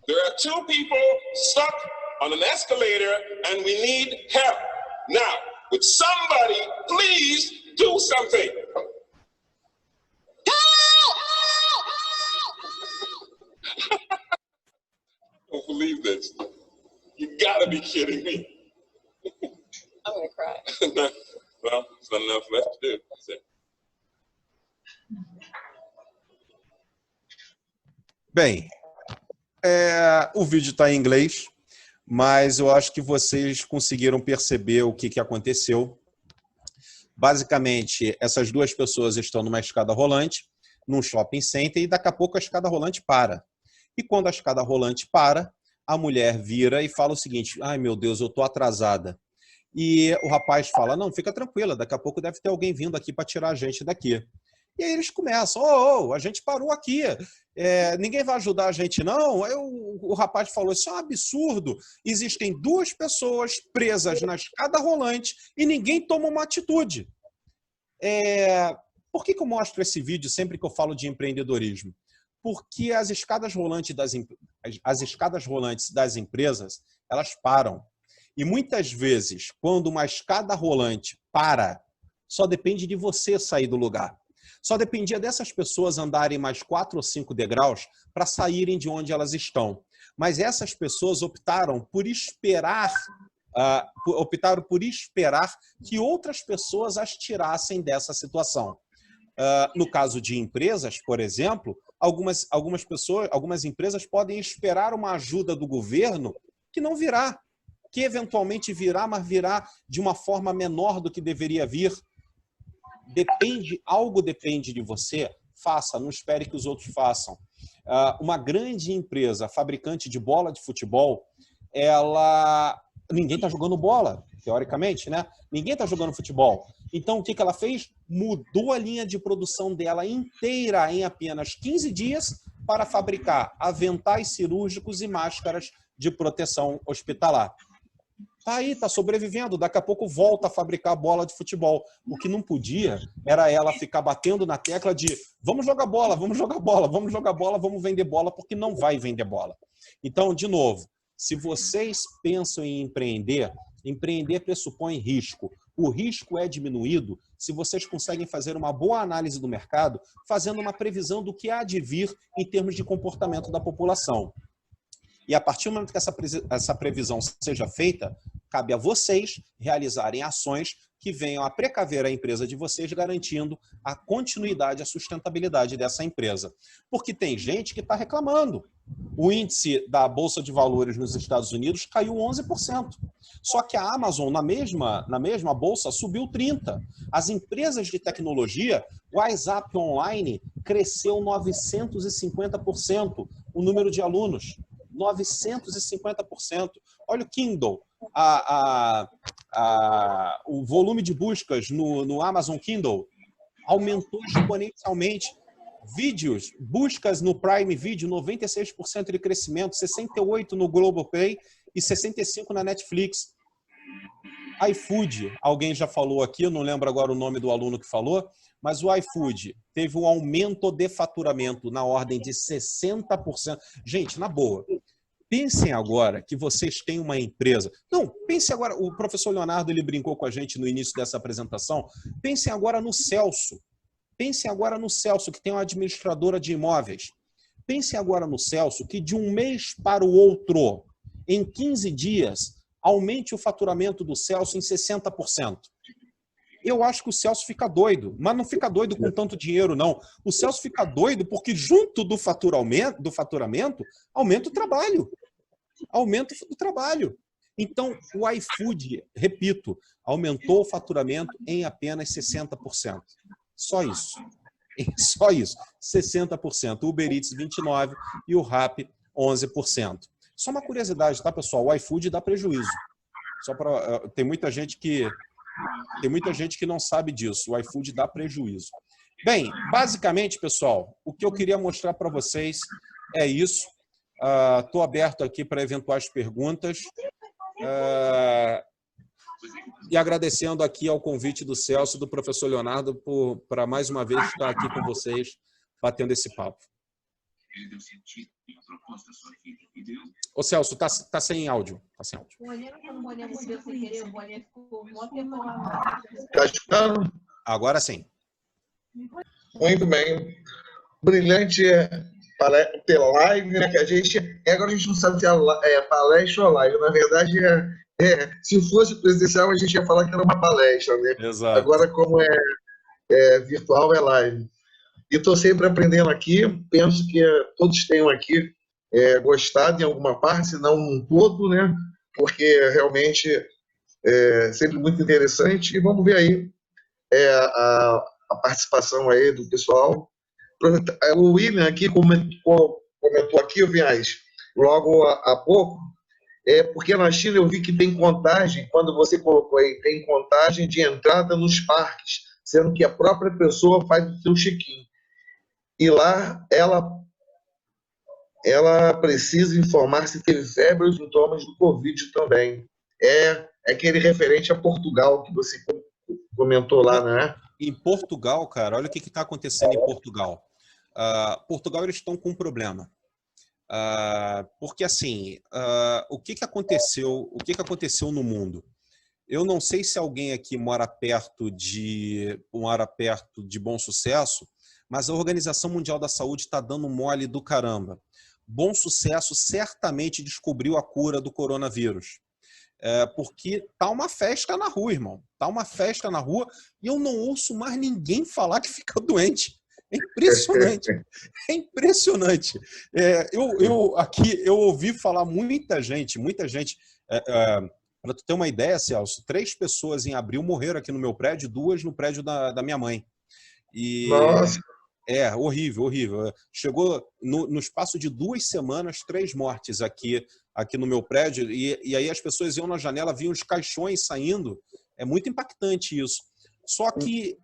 There are 2 people stuck on an escalator and we need help. Now, would somebody please do something? I don't believe this. You gotta be kidding me. I'm gonna cry. Well, it's not enough left to do. That's it. Bem, o vídeo está em inglês, mas eu acho que vocês conseguiram perceber o que aconteceu. Basicamente, essas 2 pessoas estão numa escada rolante, num shopping center, e daqui a pouco a escada rolante para. E quando a escada rolante para, a mulher vira e fala o seguinte: ai meu Deus, eu estou atrasada. E o rapaz fala: não, fica tranquila, daqui a pouco deve ter alguém vindo aqui para tirar a gente daqui. E aí eles começam: a gente parou aqui, ninguém vai ajudar a gente não? O rapaz falou: isso é um absurdo, existem 2 pessoas presas na escada rolante e ninguém toma uma atitude. Por que eu mostro esse vídeo sempre que eu falo de empreendedorismo? Porque as escadas rolantes das empresas, elas param. E muitas vezes, quando uma escada rolante para, só depende de você sair do lugar. Só dependia dessas pessoas andarem mais 4 ou 5 degraus para saírem de onde elas estão. Mas essas pessoas optaram por esperar que outras pessoas as tirassem dessa situação. No caso de empresas, por exemplo, algumas empresas podem esperar uma ajuda do governo que não virá, que eventualmente virá, mas virá de uma forma menor do que deveria vir. Algo depende de você, faça, não espere que os outros façam. Uma grande empresa fabricante de bola de futebol, ninguém está jogando bola, teoricamente, né? Ninguém está jogando futebol. Então, o que ela fez? Mudou a linha de produção dela inteira em apenas 15 dias para fabricar aventais cirúrgicos e máscaras de proteção hospitalar. Tá aí, tá sobrevivendo, daqui a pouco volta a fabricar bola de futebol. O que não podia era ela ficar batendo na tecla de vamos jogar bola, vamos jogar bola, vamos jogar bola, vamos vender bola, porque não vai vender bola. Então, de novo, se vocês pensam em empreender, empreender pressupõe risco. O risco é diminuído se vocês conseguem fazer uma boa análise do mercado, fazendo uma previsão do que há de vir em termos de comportamento da população. E a partir do momento que essa previsão seja feita, cabe a vocês realizarem ações que venham a precaver a empresa de vocês, garantindo a continuidade e a sustentabilidade dessa empresa. Porque tem gente que está reclamando. O índice da Bolsa de Valores nos Estados Unidos caiu 11%. Só que a Amazon, na mesma bolsa, subiu 30%. As empresas de tecnologia, o WhatsApp Online cresceu 950% o número de alunos. 950%. Olha o Kindle, o volume de buscas no Amazon Kindle aumentou exponencialmente. Vídeos, buscas no Prime Video, 96% de crescimento, 68% no Globoplay e 65% na Netflix. iFood, alguém já falou aqui, eu não lembro agora o nome do aluno que falou, mas o iFood teve um aumento de faturamento na ordem de 60%. Gente, na boa, pensem agora que vocês têm uma empresa. Não, pense agora, o professor Leonardo ele brincou com a gente no início dessa apresentação. Pensem agora no Celso. Pensem agora no Celso, que tem uma administradora de imóveis. Pensem agora no Celso, que de um mês para o outro, em 15 dias, aumente o faturamento do Celso em 60%. Eu acho que o Celso fica doido, mas não fica doido com tanto dinheiro, não. O Celso fica doido porque junto do faturamento aumenta o trabalho. Aumenta o trabalho. Então, o iFood, repito, aumentou o faturamento em apenas 60%. Só isso. Só isso. 60%. O Uber Eats, 29%. E o Rappi, 11%. Só uma curiosidade, tá, pessoal? O iFood dá prejuízo. Tem muita gente que não sabe disso. O iFood dá prejuízo. Bem, basicamente, pessoal, o que eu queria mostrar para vocês é isso. Estou aberto aqui para eventuais perguntas. E agradecendo aqui ao convite do Celso e do professor Leonardo para mais uma vez estar aqui com vocês, batendo esse papo. Ô Celso, tá sem áudio. Tá sem áudio. Está escutando? Agora sim. Muito bem. Brilhante live, né? Que agora a gente não sabe se é palestra ou live. Na verdade, se fosse presencial, a gente ia falar que era uma palestra, né? Exato. Agora, como é virtual, é live. E estou sempre aprendendo aqui. Penso que todos tenham aqui gostado em alguma parte, se não um todo, né? Porque realmente é sempre muito interessante. E vamos ver aí a participação aí do pessoal. O William aqui comentou aqui, Vinhais, logo há pouco, porque na China eu vi que tem contagem, quando você colocou aí, tem contagem de entrada nos parques, sendo que a própria pessoa faz o seu check-in. E lá ela precisa informar se teve febre ou sintomas do Covid também. É aquele referente a Portugal que você comentou lá, né? Em Portugal, cara, olha o que está acontecendo em Portugal. Portugal, eles estão com um problema. Porque, assim, o que aconteceu no mundo? Eu não sei se alguém aqui mora perto de Bom Sucesso, mas a Organização Mundial da Saúde está dando mole do caramba. Bom Sucesso certamente descobriu a cura do coronavírus. Porque tá uma festa na rua, irmão. Tá uma festa na rua e eu não ouço mais ninguém falar que fica doente. É impressionante. É impressionante. Eu ouvi falar muita gente. Para tu ter uma ideia, Celso, 3 pessoas em abril morreram aqui no meu prédio, 2 no prédio da minha mãe. Nossa! Horrível, horrível. Chegou no espaço de 2 semanas, 3 mortes aqui no meu prédio, e aí as pessoas iam na janela, viam os caixões saindo. É muito impactante isso. Só que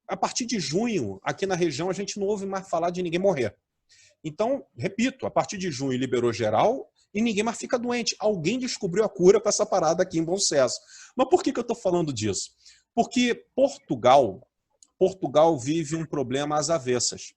a partir de junho, aqui na região, a gente não ouve mais falar de ninguém morrer. Então, repito, a partir de junho liberou geral e ninguém mais fica doente. Alguém descobriu a cura para essa parada aqui em Bom Sucesso. Mas por que eu estou falando disso? Porque Portugal vive um problema às avessas.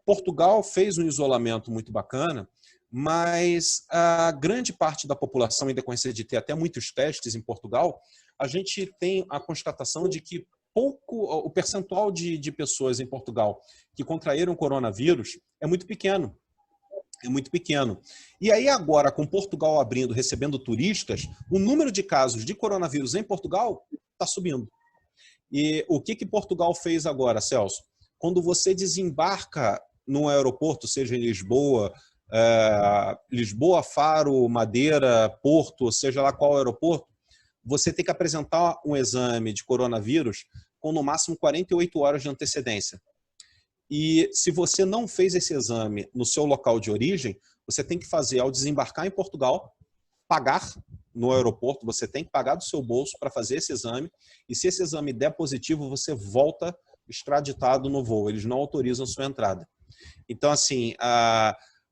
Portugal fez um isolamento muito bacana, mas a grande parte da população, em decorrência de ter até muitos testes em Portugal, a gente tem a constatação de que o percentual de pessoas em Portugal que contraíram coronavírus é muito pequeno. É muito pequeno. E aí agora, com Portugal abrindo, recebendo turistas, o número de casos de coronavírus em Portugal está subindo. E o que Portugal fez agora, Celso? Quando você desembarca no aeroporto, seja em Lisboa, Faro, Madeira, Porto, seja lá qual aeroporto, você tem que apresentar um exame de coronavírus com no máximo 48 horas de antecedência. E se você não fez esse exame no seu local de origem, você tem que fazer, ao desembarcar em Portugal, pagar no aeroporto, você tem que pagar do seu bolso para fazer esse exame, e se esse exame der positivo, você volta extraditado no voo, eles não autorizam sua entrada. Então, assim,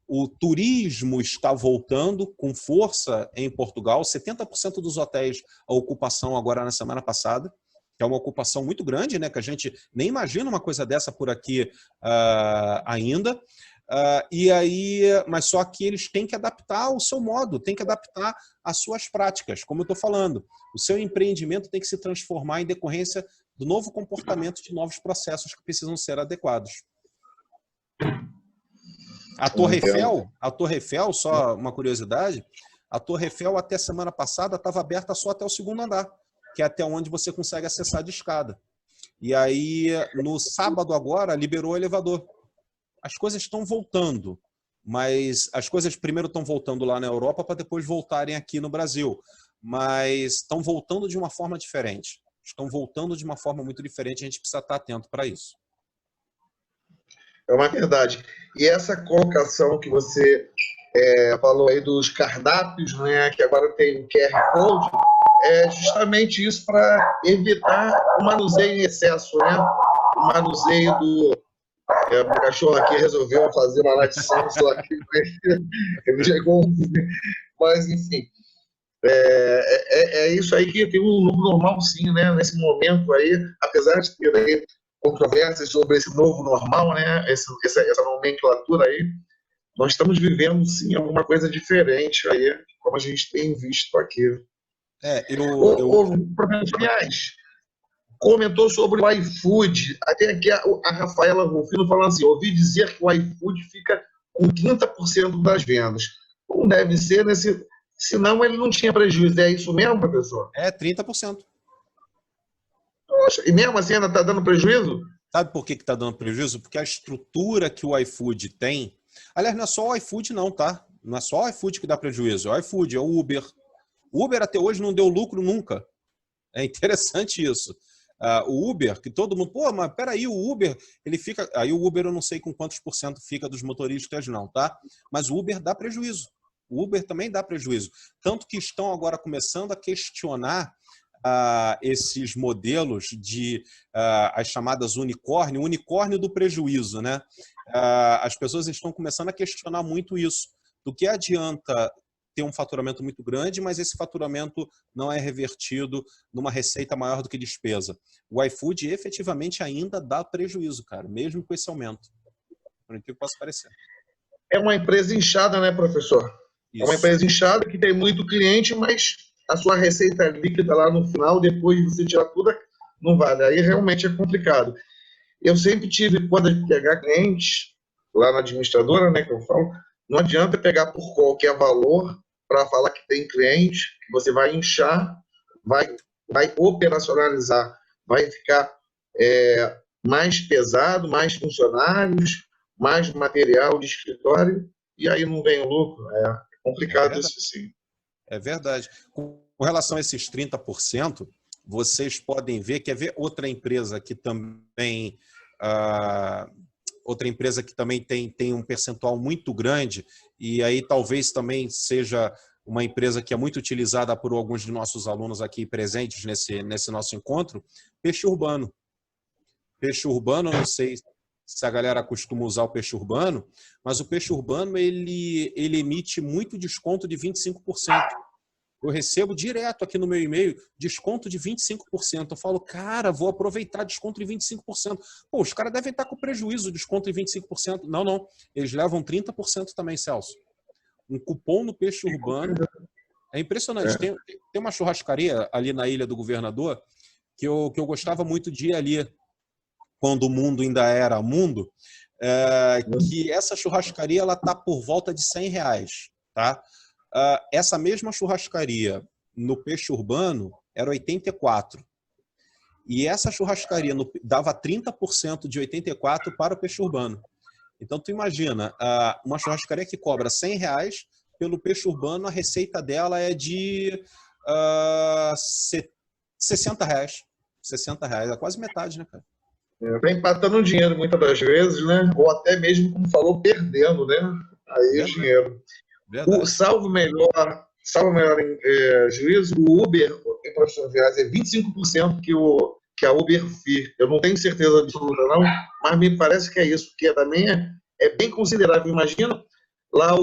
o turismo está voltando com força em Portugal, 70% dos hotéis, a ocupação agora na semana passada, que é uma ocupação muito grande, né, que a gente nem imagina uma coisa dessa por aqui ainda. Mas só que eles têm que adaptar o seu modo, têm que adaptar as suas práticas, como eu estou falando. O seu empreendimento tem que se transformar em decorrência do novo comportamento de novos processos que precisam ser adequados. A Torre Eiffel, só uma curiosidade, a Torre Eiffel até semana passada estava aberta só até o 2º andar, que é até onde você consegue acessar de escada. E aí, no sábado agora, liberou o elevador. As coisas estão voltando, mas as coisas primeiro estão voltando lá na Europa para depois voltarem aqui no Brasil. Mas estão voltando de uma forma diferente. Estão voltando de uma forma muito diferente, a gente precisa estar atento para isso. É uma verdade. E essa colocação que você falou aí dos cardápios, né, que agora tem o QR Code, é justamente isso para evitar o manuseio em excesso, né? O manuseio Meu cachorro aqui resolveu fazer uma latição só aqui. Ele chegou. Mas, enfim. É isso aí que tem um novo normal, sim, né? Nesse momento aí, apesar de ter aí controvérsias sobre esse novo normal, né? Essa nomenclatura aí, nós estamos vivendo, sim, alguma coisa diferente aí, como a gente tem visto aqui. O professor Aliás comentou sobre o iFood. Até aqui a Rafaela Rufino falando assim: ouvi dizer que o iFood fica com 30% das vendas. Não deve ser senão ele não tinha prejuízo. É isso mesmo, professor? 30%. Poxa, e mesmo assim ainda está dando prejuízo? Sabe por que está dando prejuízo? Porque a estrutura que o iFood tem... Aliás, não é só o iFood não, tá? Não é só o iFood que dá prejuízo. O iFood, é o Uber. O Uber até hoje não deu lucro nunca. É interessante isso. O Uber, que todo mundo... Pô, mas peraí, o Uber, ele fica... Aí o Uber eu não sei com quantos por cento fica dos motoristas não, tá? Mas o Uber dá prejuízo. O Uber também dá prejuízo. Tanto que estão agora começando a questionar esses modelos de as chamadas unicórnio do prejuízo, né? As pessoas estão começando a questionar muito isso. Do que adianta ter um faturamento muito grande, mas esse faturamento não é revertido numa receita maior do que despesa. O iFood efetivamente ainda dá prejuízo, cara, mesmo com esse aumento. Por que possa parecer. É uma empresa inchada, né, professor? Isso. É uma empresa inchada que tem muito cliente, mas a sua receita líquida lá no final, depois de você tirar tudo, não vale. Aí realmente é complicado. Eu sempre tive, quando eu pegar clientes, lá na administradora, né, que eu falo, não adianta pegar por qualquer valor para falar que tem cliente, que você vai inchar, vai operacionalizar, vai ficar mais pesado, mais funcionários, mais material de escritório, e aí não vem o lucro. É complicado isso, sim. É verdade. Com relação a esses 30%, vocês podem ver, quer ver outra empresa que também tem um percentual muito grande, e aí talvez também seja uma empresa que é muito utilizada por alguns de nossos alunos aqui presentes nesse nosso encontro, Peixe Urbano. Peixe Urbano, eu não sei se a galera costuma usar o Peixe Urbano, mas o Peixe Urbano ele emite muito desconto de 25%. Eu recebo direto aqui no meu e-mail desconto de 25%. Eu falo, cara, vou aproveitar desconto de 25%. Pô, os caras devem estar com prejuízo, desconto de 25%. Não. Eles levam 30% também, Celso. Um cupom no Peixe Urbano. É impressionante. Tem uma churrascaria ali na Ilha do Governador que eu gostava muito de ir ali, quando o mundo ainda era mundo, que essa churrascaria ela está por volta de R$100, tá? Essa mesma churrascaria no Peixe Urbano era 84. E essa churrascaria dava 30% de 84 para o Peixe Urbano. Então, tu imagina, uma churrascaria que cobra R$100, pelo Peixe Urbano, a receita dela é de R$60. R$60, é quase metade, né, cara? Está empatando dinheiro muitas das vezes, né? Ou até mesmo, como falou, perdendo, né? Aí é dinheiro. O salvo melhor em juízo, o Uber, em profissões viárias, é 25% que a Uber Fee. Eu não tenho certeza absoluta, não, mas me parece que é isso, porque também é bem considerável. Imagina lá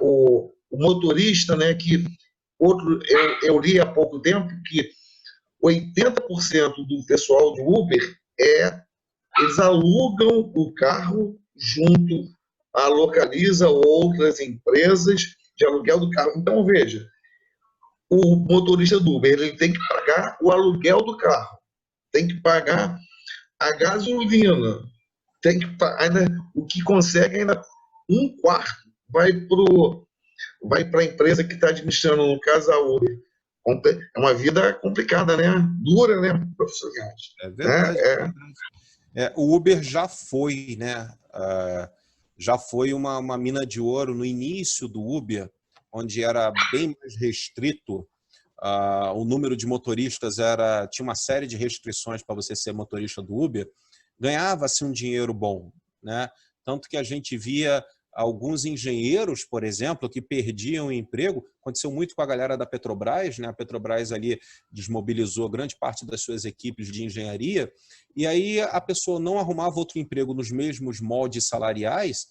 o motorista, né? Que eu li há pouco tempo que 80% do pessoal do Uber eles alugam o carro junto a localiza outras empresas de aluguel do carro. Então, veja, o motorista do Uber ele tem que pagar o aluguel do carro, tem que pagar a gasolina, tem que ainda o que consegue ainda um quarto vai para a empresa que está administrando, no caso a Uber. É uma vida complicada, né? Dura, né, profissionais? É verdade. O Uber já foi, né? Já foi uma mina de ouro no início do Uber, onde era bem mais restrito. O número de motoristas tinha uma série de restrições para você ser motorista do Uber. Ganhava-se um dinheiro bom, né? Tanto que a gente via alguns engenheiros, por exemplo, que perdiam o emprego. Aconteceu muito com a galera da Petrobras, né? A Petrobras ali desmobilizou grande parte das suas equipes de engenharia, e aí a pessoa não arrumava outro emprego nos mesmos moldes salariais,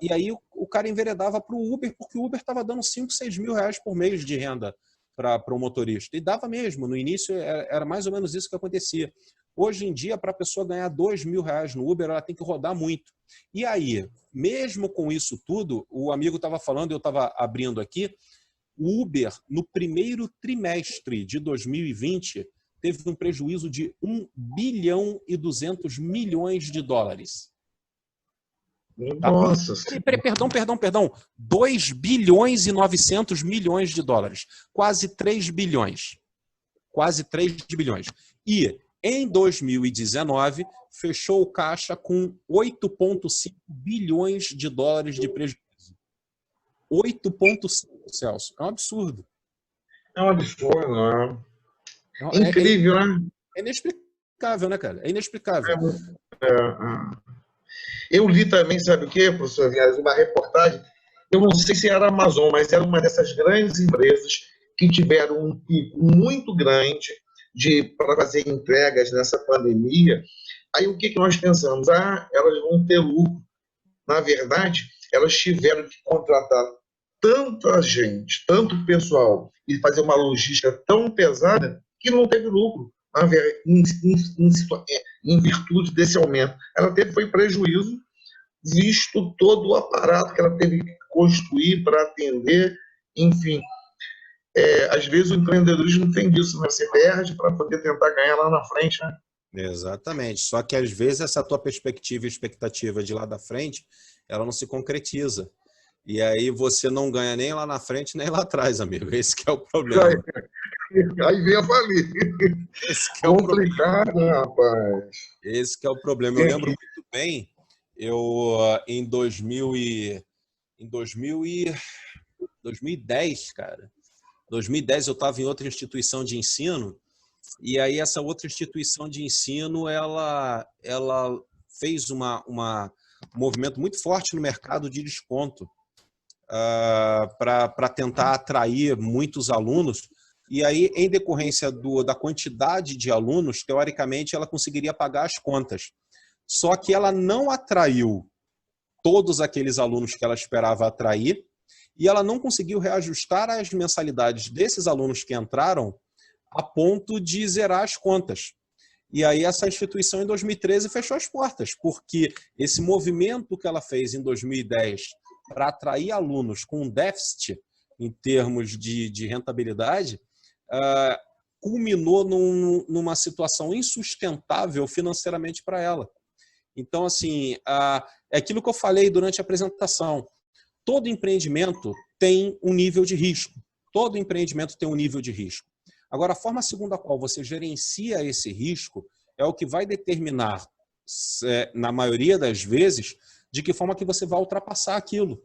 e aí o cara enveredava para o Uber, porque o Uber estava dando 5, 6 mil reais por mês de renda para o motorista. E dava mesmo, no início era mais ou menos isso que acontecia. Hoje em dia, para a pessoa ganhar 2 mil reais no Uber, ela tem que rodar muito. E aí, mesmo com isso tudo, o amigo estava falando, eu estava abrindo aqui, o Uber, no primeiro trimestre de 2020, teve um prejuízo de 1 bilhão e 200 milhões de dólares. Nossa. Perdão. 2 bilhões e 900 milhões de dólares. Quase 3 bilhões. Quase 3 bilhões. E em 2019, fechou o caixa com 8,5 bilhões de dólares de prejuízo. 8,5, Celso. É um absurdo. É um absurdo, né? Incrível, né? É inexplicável, né, cara? É inexplicável. Eu li também, sabe o quê, professor Vinhas? Uma reportagem, eu não sei se era a Amazon, mas era uma dessas grandes empresas que tiveram um pico muito grande para fazer entregas nessa pandemia. Aí o que nós pensamos? Elas vão ter lucro. Na verdade, elas tiveram que contratar tanta gente, tanto pessoal, e fazer uma logística tão pesada que não teve lucro, em virtude desse aumento. Ela foi prejuízo, visto todo o aparato que ela teve que construir para atender, enfim. Às vezes o empreendedorismo tem disso, né? Você perde para poder tentar ganhar lá na frente, né? Exatamente. Só que às vezes essa tua perspectiva e expectativa de lá da frente, ela não se concretiza. E aí você não ganha nem lá na frente, nem lá atrás, amigo. Esse que é o problema. Aí vem a falir. Esse que é o complicado, problema. Rapaz. Esse que é o problema. Eu lembro muito bem, em 2010, cara. 2010 eu estava em outra instituição de ensino, e aí essa outra instituição de ensino, ela fez um movimento muito forte no mercado de desconto para tentar atrair muitos alunos. E aí, em decorrência da quantidade de alunos, teoricamente, ela conseguiria pagar as contas. Só que ela não atraiu todos aqueles alunos que ela esperava atrair, e ela não conseguiu reajustar as mensalidades desses alunos que entraram a ponto de zerar as contas. E aí essa instituição, em 2013, fechou as portas, porque esse movimento que ela fez em 2010 para atrair alunos com déficit em termos de rentabilidade, culminou numa situação insustentável financeiramente para ela. Então, assim, é aquilo que eu falei durante a apresentação. Todo empreendimento tem um nível de risco. Todo empreendimento tem um nível de risco. Agora, a forma segundo a qual você gerencia esse risco é o que vai determinar, na maioria das vezes, de que forma que você vai ultrapassar aquilo.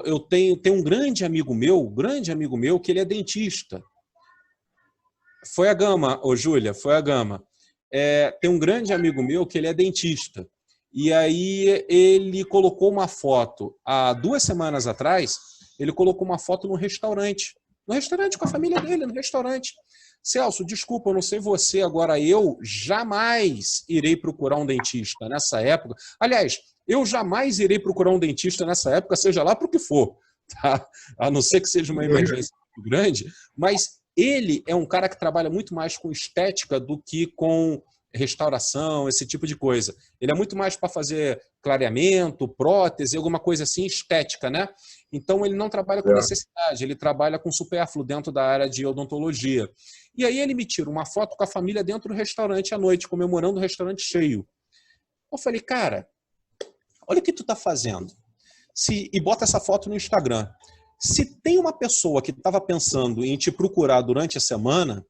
Eu tenho um grande amigo meu, que ele é dentista. Foi a Gama, Júlia, foi a Gama. Tem um grande amigo meu que ele é dentista. E aí ele colocou uma foto, há 2 semanas atrás, ele colocou uma foto no restaurante com a família dele, no restaurante. Celso, desculpa, eu não sei você, agora eu jamais irei procurar um dentista nessa época. Aliás, eu jamais irei procurar um dentista nessa época, seja lá para o que for, tá? A não ser que seja uma emergência muito grande, mas ele é um cara que trabalha muito mais com estética do que com restauração, esse tipo de coisa. Ele é muito mais para fazer clareamento, prótese, alguma coisa assim, estética, né? Então, ele não trabalha com necessidade, ele trabalha com supérfluo dentro da área de odontologia. E aí ele me tira uma foto com a família dentro do restaurante à noite, comemorando o restaurante cheio. Eu falei, cara, olha o que tu tá fazendo. E bota essa foto no Instagram. Se tem uma pessoa que estava pensando em te procurar durante a semana,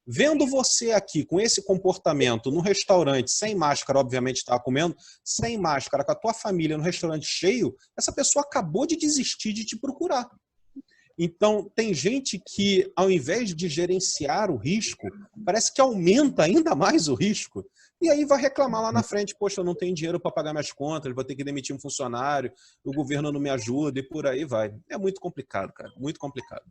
vendo você aqui com esse comportamento no restaurante, sem máscara, obviamente estava comendo, sem máscara, com a tua família no restaurante cheio, essa pessoa acabou de desistir de te procurar. Então, tem gente que, ao invés de gerenciar o risco, parece que aumenta ainda mais o risco. E aí vai reclamar lá na frente, poxa, eu não tenho dinheiro para pagar minhas contas, vou ter que demitir um funcionário, o governo não me ajuda e por aí vai. É muito complicado, cara, muito complicado.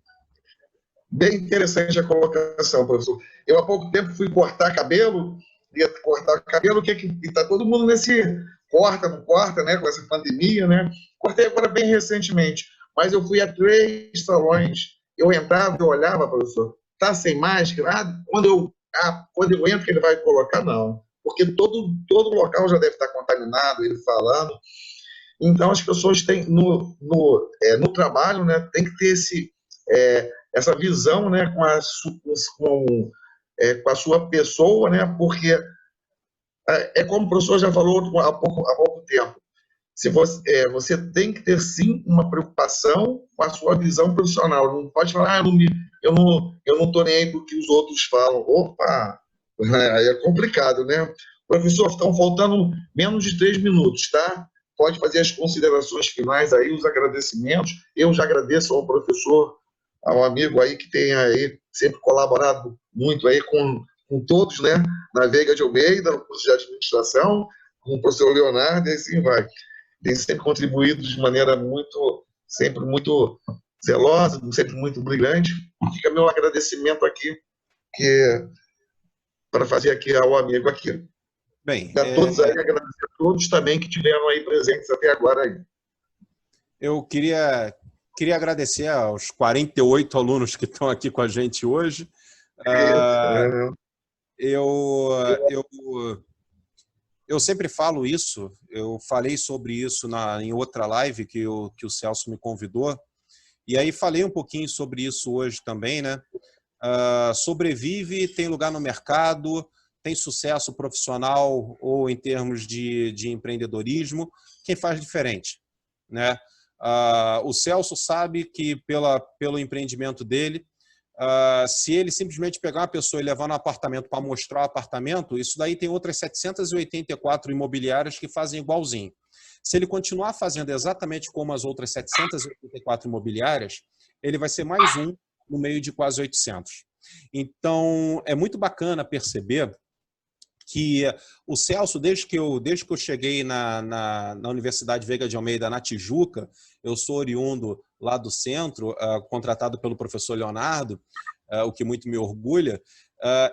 Bem interessante a colocação, professor. Eu há pouco tempo fui cortar cabelo, que está todo mundo nesse corta, não corta, né, com essa pandemia, né? Cortei agora bem recentemente, mas eu fui a 3 salões. Eu entrava, eu olhava, professor, tá sem máscara? Quando eu entro, que ele vai colocar, não. Porque todo local já deve estar contaminado, ele falando. Então, as pessoas têm, no trabalho, né, tem que ter essa visão, né, com a sua pessoa, né, porque como o professor já falou há pouco tempo, você tem que ter, sim, uma preocupação com a sua visão profissional. Não pode falar, eu não estou nem aí do que os outros falam. Opa! Aí é complicado, né? Professor, estão faltando menos de 3 minutos, tá? Pode fazer as considerações finais aí, os agradecimentos. Eu já agradeço ao professor, ao amigo aí que tem aí sempre colaborado muito aí com todos, né? Na Veiga de Almeida, no curso de administração, com o professor Leonardo, e assim vai. Tem sempre contribuído de maneira sempre muito zelosa, sempre muito brilhante. Fica meu agradecimento aqui, para fazer aqui ao amigo aqui. Bem, a todos aí, agradecer a todos também que tiveram aí presentes até agora aí. Eu queria agradecer aos 48 alunos que estão aqui com a gente hoje. Eu sempre falo isso, eu falei sobre isso em outra live que o Celso me convidou, e aí falei um pouquinho sobre isso hoje também, né? Sobrevive, tem lugar no mercado, tem sucesso profissional ou em termos de empreendedorismo, quem faz diferente, né? O Celso sabe que pelo empreendimento dele, se ele simplesmente pegar uma pessoa e levar no apartamento para mostrar o apartamento, isso daí tem outras 784 imobiliárias que fazem igualzinho. Se ele continuar fazendo exatamente como as outras 784 imobiliárias, ele vai ser mais um no meio de quase 800. Então, é muito bacana perceber que o Celso, desde que eu cheguei na Universidade Veiga de Almeida, na Tijuca, eu sou oriundo lá do centro, contratado pelo professor Leonardo, o que muito me orgulha,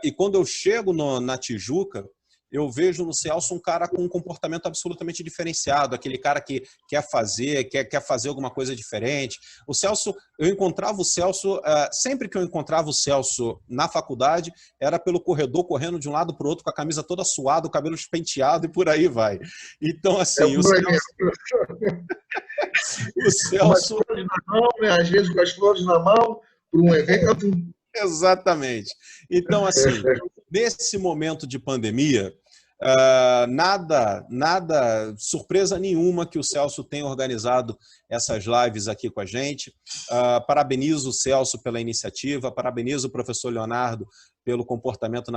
e quando eu chego na Tijuca, eu vejo no Celso um cara com um comportamento absolutamente diferenciado, aquele cara que quer fazer alguma coisa diferente. O Celso, eu encontrava o Celso, sempre que eu encontrava o Celso na faculdade, era pelo corredor, correndo de um lado para o outro, com a camisa toda suada, o cabelo despenteado e por aí vai. Então, assim, o Celso... né? Às vezes com as flores na mão, por um evento... Exatamente. Então, assim, nesse momento de pandemia, surpresa nenhuma que o Celso tenha organizado essas lives aqui com a gente. Parabenizo o Celso pela iniciativa, parabenizo o professor Leonardo pelo comportamento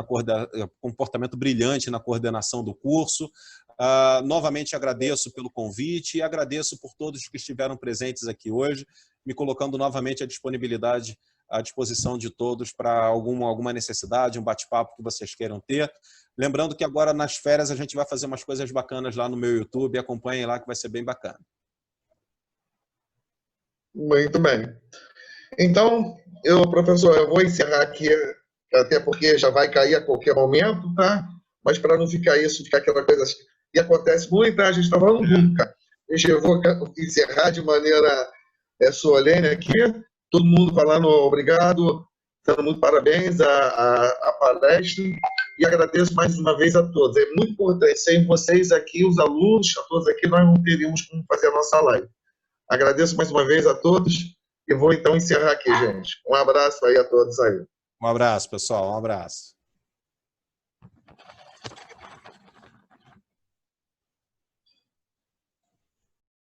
brilhante na coordenação do curso. Novamente agradeço pelo convite e agradeço por todos que estiveram presentes aqui hoje, me colocando novamente à disposição de todos para alguma necessidade, um bate-papo que vocês queiram ter. Lembrando que agora nas férias a gente vai fazer umas coisas bacanas lá no meu YouTube, acompanhem lá que vai ser bem bacana. Muito bem. Então, professor, eu vou encerrar aqui, até porque já vai cair a qualquer momento, tá? Mas para não ficar aquela coisa assim, e acontece muito, tá? A gente está falando muito, cara. Eu vou encerrar de maneira solene aqui, todo mundo falando obrigado, dando muito parabéns à palestra, e agradeço mais uma vez a todos. É muito importante, sem vocês aqui, os alunos, a todos aqui, nós não teríamos como fazer a nossa live. Agradeço mais uma vez a todos, e vou então encerrar aqui, gente. Um abraço aí a todos aí. Um abraço, pessoal, um abraço.